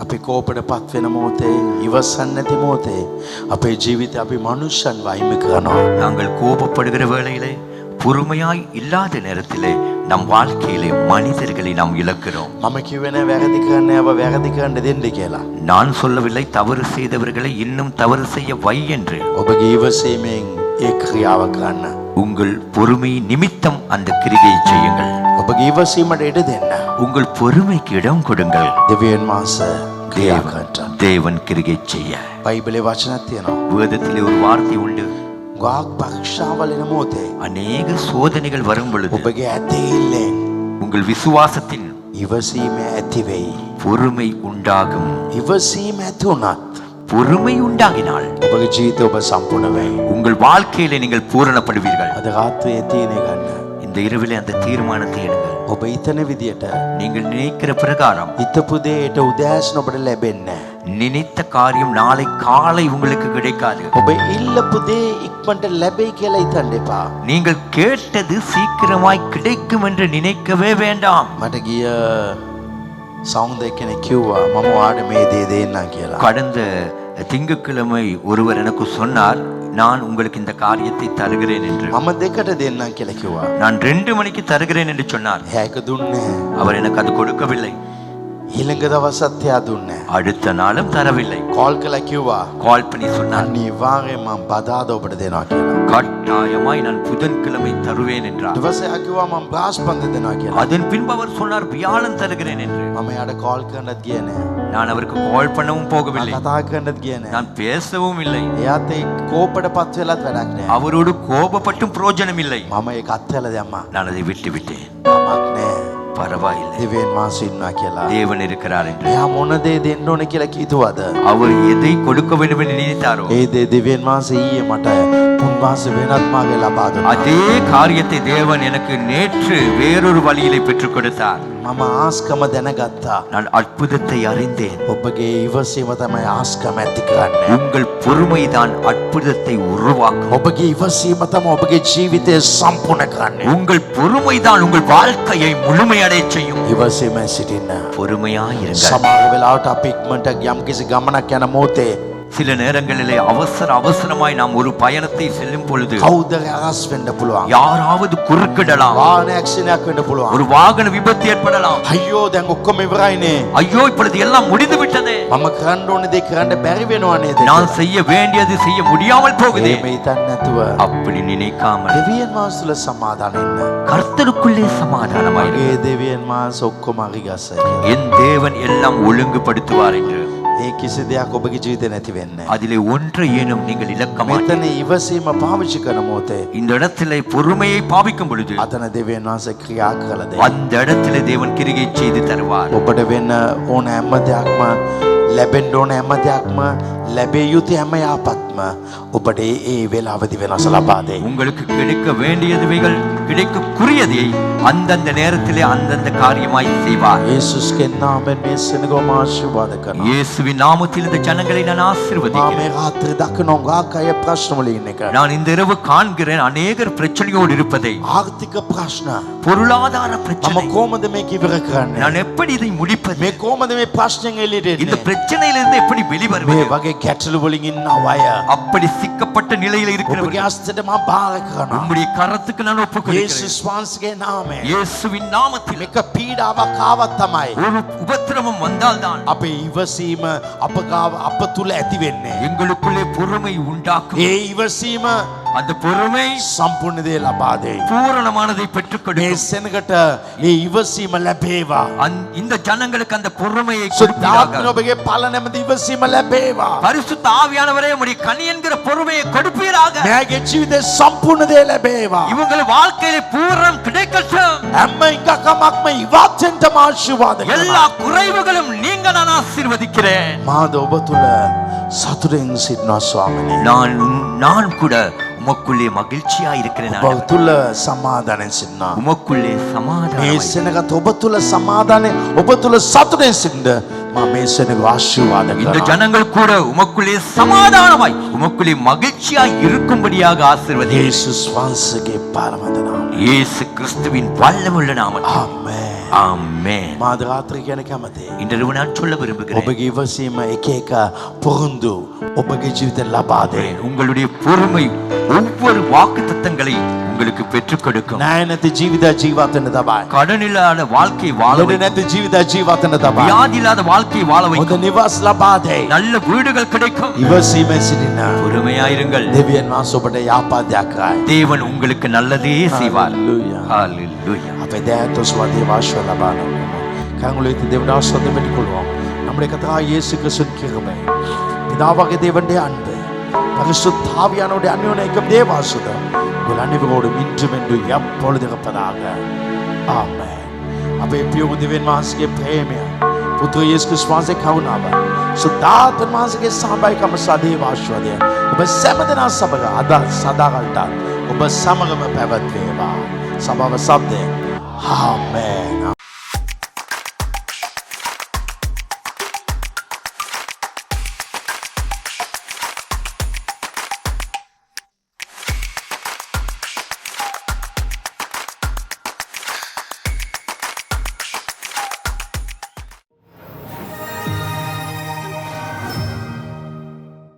අපි කෝපයට පත් වෙන මොහොතේ ඉවසන්නේ නැති මොහොතේ අපේ ජීවිතේ අපි මනුෂ්‍යන් වයිම කරනවා. நாங்கள் கோபப்படுகிற வேளையிலே பொறுமையாய் இல்லாத நேரத்திலே நம் வாழ்க்கையிலே மனிதர்களை நாம் இழக்கிறோம். මම කිව්වේ නෑ වැරදි කරන්න යව වැරදි කරන්න දෙන්න කියලා. நான் சொல்லவில்லை தவறு செய்தவர்களை இன்னும் தவறு செய்ய வை என்று. ඔබගේ ඉවසීමෙන් ඒ ක්‍රියාව කරන්න. உங்கள் பொறுமை நிமித்தம் அந்த கிரியை செய்யுங்கள். ඔබගේ ඉවසීමට ඉඩ දෙන්න. உங்கள் பொறுமைக்கு இடம் கொடுங்கள். දෙවියන් වහන්සේ ක්‍රියා කරන්න. தேவன் கிரியை செய்ய. බයිබලේ වචනක් තියෙනවා. வேதத்திலே ஒரு வார்த்தை உண்டு. ගාක් පරීක්ෂාවල එන මොහොතේ அநேக சோதனைகள் வரும் பொழுது ඔබගේ ඇතේල්ලෙන් உங்கள் விசுவாசத்தின் ඉවසීම ඇති වෙයි. பொறுமை உண்டாகும். ඉවසීම ඇති වුණත් பொறுமை உண்டாகினால் ඔබගේ ජීවිතය ඔබ සම්පූර්ණ වෙයි. உங்கள் வாழ்க்கையிலே நீங்கள் பூரணப்படுவீர்கள். අද රාත්‍රියේ තීරණය ගන්න. இந்த இரவிலே அந்த தீர்மானத்தை எடுங்கள். ඔබ හිතන විදියට நீங்கள் நினைக்கிற பிரகாரம் හිතපු දේට උදෑසන ඔබට ලැබෙන්නේ නැහැ. நினைத்த காரியம் நாளை காலை உங்களுக்கு கிடைக்காது. ඔබ ඉල්ලපු දේ ඉක්මනට ලැබෙයි කියලා හිතන්න එපා. நீங்கள் கேட்டது சீக்கிரமாய் கிடைக்கும் என்று நினைக்கவே வேண்டாம். මට ගිය සෞන්දර්ය කෙනෙක් කිව්වා මම ඔයාට මේ දේ දෙන්නම් කියලා. கடந்த திங்கட்கிழமை ஒருவர் எனக்கு சொன்னார், நான் உங்களுக்கு இந்த காரியத்தை தருகிறேன் என்று. මම දෙකට දෙන්නම් කියලා කිව්වා. நான் 2 மணிக்கு தருகிறேன் என்று சொன்னார். එයා එක දුන්නේ. அவர் எனக்கு அது கொடுக்கவில்லை. ඊළඟ දවසත් එයා දුන්නේ. அடுத்த நாளும் தரவில்லை. කෝල් කළා කිව්වා கால் பண்ணி சொன்னார், අනිවාර්යෙන් මම බදාද ඔබට දෙනවා කියලා. கட்டாயமாய் நான் புதன்கிழமை தருவேன் என்றார். ඊට පස්සේ එයා කිව්වා මම බ්‍රහස්පති දෙනවා කියලා. அதன் பின்பு அவர் சொன்னார், வியாழன் தருகிறேன் என்று. මම එයාට කෝල් කරන්නත් ගියේ නෑ. நான் அவருக்கு கால் பண்ணவும் போகவில்லை. කතා කරන්නත් ගියේ නෑ. நான் பேசவும் இல்லை. එයාත් ඒ කෝපයටපත් වෙලත් වැඩක් නෑ. அவரோடு கோபப்பட்டும் பிரயோஜனம் இல்லை. මම ඒක අත්හැරලා දැම්මා. நான் அதை விட்டு விட்டேன். කමක් නෑ. பரவாயில்லை, දෙවියන් වහන්සේ ඉන්නවා කියලා. தேவன் இருக்கிறார் என்று. එයා මොන දේ දෙන්න ඕනේ කියලා කිව්වද? அவர் எதை கொடுக்க வேண்டும் என்று நினைத்தாரோ ඒ දේ දෙවියන් වහන්සේ ඊයේ මට උන්වහන්සේ වෙනත් මාර්ගය ලබා දුන්නා. அதே காரியத்தை தேவன் எனக்கு நேற்று வேறொரு வழியிலே பெற்றுக் கொடுத்தார். මම ආස්කම දැනගත්තා. நான் அற்புதத்தை அறிந்தேன். ඔබගේ ඉවසීම තමයි ආස්කම ඇති කරන්නේ. உங்கள் பொறுமைதான் அற்புதத்தை உருவாக்கும். ඔබගේ ඉවසීම තමයි ඔබගේ ජීවිතය සම්පූර්ණ කරන්නේ. உங்கள் பொறுமைதான் உங்கள் வாழ்க்கையை முழுமையடைய செய்யும். ඉවසීමෙන් සිටින්න. பொறுமையாயிருங்கள். සමහර වෙලාවට අපි ඉක්මනට යම්කිසි ගමනක් යන මොහොතේ சில நேரங்களிலே அவசரமாய் நாம் ஒரு பயணத்தை செல்லும் பொழுது කවුද අරස් වෙන්න පුළුවන්. யாராவது குறுக்கிடலாம். වාහන ඇක්සිඩන්ට් වෙන්න පුළුවන්. ஒரு வாகன விபத்து ஏற்படலாம். අයියෝ දැන් ඔක්කොම ඉවරයිනේ. ஐயோ இப்பொழுது எல்லாம் முடிந்து விட்டதே. මම කරන්න ඕනේ දේ කරන්න බැරි වෙනවා නේද? நான் செய்ய வேண்டியது செய்ய முடியாமல் போகுதே. මේ හිතන්න නැතුව அப்படி நினைக்காமல் දෙවියන් වහන්සේ තුල සමාදාන ඉන්න. கர்த்தருக்குள்ளே சமாதானமாய் මගේ දෙවියන් වහන්සේ ඔක්කොම අරිගස්සයි. என் தேவன் எல்லாம் ஒழுங்குபடுத்துவார் என்று. ඒ කිසි දෙයක් ඔබගේ ජීවිතේ නැති වෙන්නේ. அதிலே ஒன்றையேனும் நீங்கள் இழக்க மாட்டீர்கள். මෙතන ඉවසීම පාවිච්චි කරන මොහොතේ இந்த இடத்திலே பொறுமையை பாவிக்கும் பொழுது අතන දෙවියන් වහන්සේ ක්‍රියා කළ දෙයි. அந்த இடத்திலே தேவன் கிரியை செய்து தருவார். ඔබට වෙන්න ඕන හැම දෙයක්ම ලැබෙන්න ඕන හැම දෙයක්ම ලැබිය යුතු හැම යාපත්ම ඔබට ඒ වෙලාවදී වෙනස ලබා දෙයි. உங்களுக்கு கிடைக்க வேண்டியதுவைகள் கிடைக்கக்கூடியதை அந்தந்த நேரத்திலே அந்தந்த காரியமாய் செய்வார். යේසුස්ගේ නාමයෙන් මේ සෙනගම ආශිර්වාද කරනවා. இயேசுவின் நாமத்தில் இந்த ஜனங்களை நான் මා ஆசீர்வதிக்கிறேன். මේ රාත්‍රී දකිනවා ගාකය ප්‍රශ්න වල ඉන්න එක. நான் இந்த இரவு காண்கிறேன் அநேகர் பிரச்சனையோடு இருப்பதை. ආර්ථික ප්‍රශ්න. பொருளாதார මම பிரச்சனை. කොහොමද මේක ඉවර කරන්නේ? நான் எப்படி இதை முடிப்பது? මේ කොහොමද මේ ප්‍රශ්නෙන් එළියට இந்த එන්නේ? பிரச்சனையிலிருந்து எப்படி මේ வெளிவருவது? වගේ ගැටලු වලින් ඉන්න අය அப்படி சிக்கப்பட்ட நிலையில் ඔබගේ இருக்கிறவர்கள் හස්තයට මම බාර කරනවා. உம்முடைய கரத்துக்கு நான் ஒப்புக்கொடுக்கிறேன். යේසුස් වහන්සේගේ නාමයෙන් இயேசுவின் நாமத்தில் මේක පීඩාවක් ආවත් තමයි ஒரு உபத்திரவம் வந்தால்தான் අපේ ඉවසීම අප ගාව අප තුල ඇති වෙන්නේ. எங்களுக்குள்ளே பொறுமை உண்டாக்கும். ඒ ඉවසීම அந்த பொறுமை සම්පූර්ණ දේ ලබා දෙයි. பூரணமானதை பெற்றுக் මේ கொடுக்கும். සෙනගට ඒ ඉවසීම ලැබේවා. இந்த ஜனங்களுக்கு அந்த பொறுமையை සුද්ධාත්මන கொடுப்பீராக. ඔබගේ පල නැමැති ඉවසීම ලැබේවා. பரிசுத்த ஆவியானவரே உம்முடைய கனி என்கிற பொறுமையை கொடுப்பீராக. මෙයාගේ ජීවිතේ සම්පූර්ණ දේ ලැබේවා. இவங்கள் வாழ்க்கையிலே பூரணம் கிடைக்கட்டும். හැම එකකමක්ම ඉවත්ෙන්ටම ආශිර්වාද எல்லா කරනවා. குறைவுகளும் நீங்க நான் ஆசீர்வதிக்கிறேன். මාද ඔබ තුල සතුටින් සිටිනවා ස්වාමිනේ. நான் கூட உமக்குள்ளே மகிழ்ச்சியா இருக்கிறேன். ඔබ තුල සමාදානෙන් සිටිනවා. உமக்குள்ளே මේ சமாதானம். සෙනගත ඔබ තුල සමාදානෙන් ඔබ තුල සතුටින් සිටින්න මම මේ සෙනග ආශිර්වාද இந்த කරනවා. ஜனங்கள் கூட உமக்குள்ளே சமாதானமாய் உமக்குள்ளே மகிழ்ச்சியாய் இருக்கும்படியாக ஆசீர்வதி. යේසුස් වහන්සේගේ පරමත නාමයෙන්. இயேசு கிறிஸ்துவின் வல்லமுள்ள நாமத்தில் ආමේන්. ஆமென். මාද රාත්‍රී කියන කැමති. இன்றிரவு நான் சொல்ல விரும்புகிறேன், ඔබගේ ඉවසීම එක එක පුරුදු ඔබගේ ජීවිතේ ලබා දෙන්න. உங்களுடைய பொறுமை ஒவ்வொரு வாக்குத்தத்தங்களை உங்களுக்கு பெற்றுக் கொடுக்கும். ණය නැති ජීවිත ජීවත් වෙන්න තමයි. கடன் இல்லாத வாழ்க்கை வாழ ලෙඩ வைக்கும். නැති ජීවිත ජීවත් වෙන්න තමයි. வியாதி இல்லாத வாழ்க்கை வாழ හොඳ வைக்கும். නිවස් ලබා දෙයි. நல்ல வீடுகள் கிடைக்கும். ඉවසීමෙන් සිටින්න. பொறுமையாயிருங்கள். දෙවියන් වහන්සේ ඔබට යහපතක් කරයි. தேவன் உங்களுக்கு நல்லதே செய்வார். Hallelujah. ஹalleluya. අපේ දෑතොස් වදී වාශ්ව ලබා ගන්න. කංගුලිත දෙවියන් ආශිර්වාද பெற்றுக்கொள்வோம். நம்முடைய கர்த்தராகிய இயேசு கிறிஸ்துவின் கிருபை, பிதாவாகிய தேவனுடைய அன்பு, பரிசுத்த ஆவியானவருடைய அந்யோன்ய ஐக்கியம் தேவ ஆசீர்வாதம் உங்கள் அனைவரோடும் இன்றும் என்றும் எப்பொழுதும் இருப்பதாக. ஆமென். අපේ පියවු දෙවියන් වහන්සේගේ ප්‍රේමය, පුත්‍ර යේසුස් ක්‍රිස්තුස් වහන්සේගේ කරුණාව, සුද්ධාත්ම වහන්සේගේ සහභාගීකම සහ දේව ආශිර්වාදය ඔබ සෑමදෙනා සමග අද සදාකාලට ඔබ සමගම පැවැත්වේවා. සභාව සබ්දය. ආමේන්.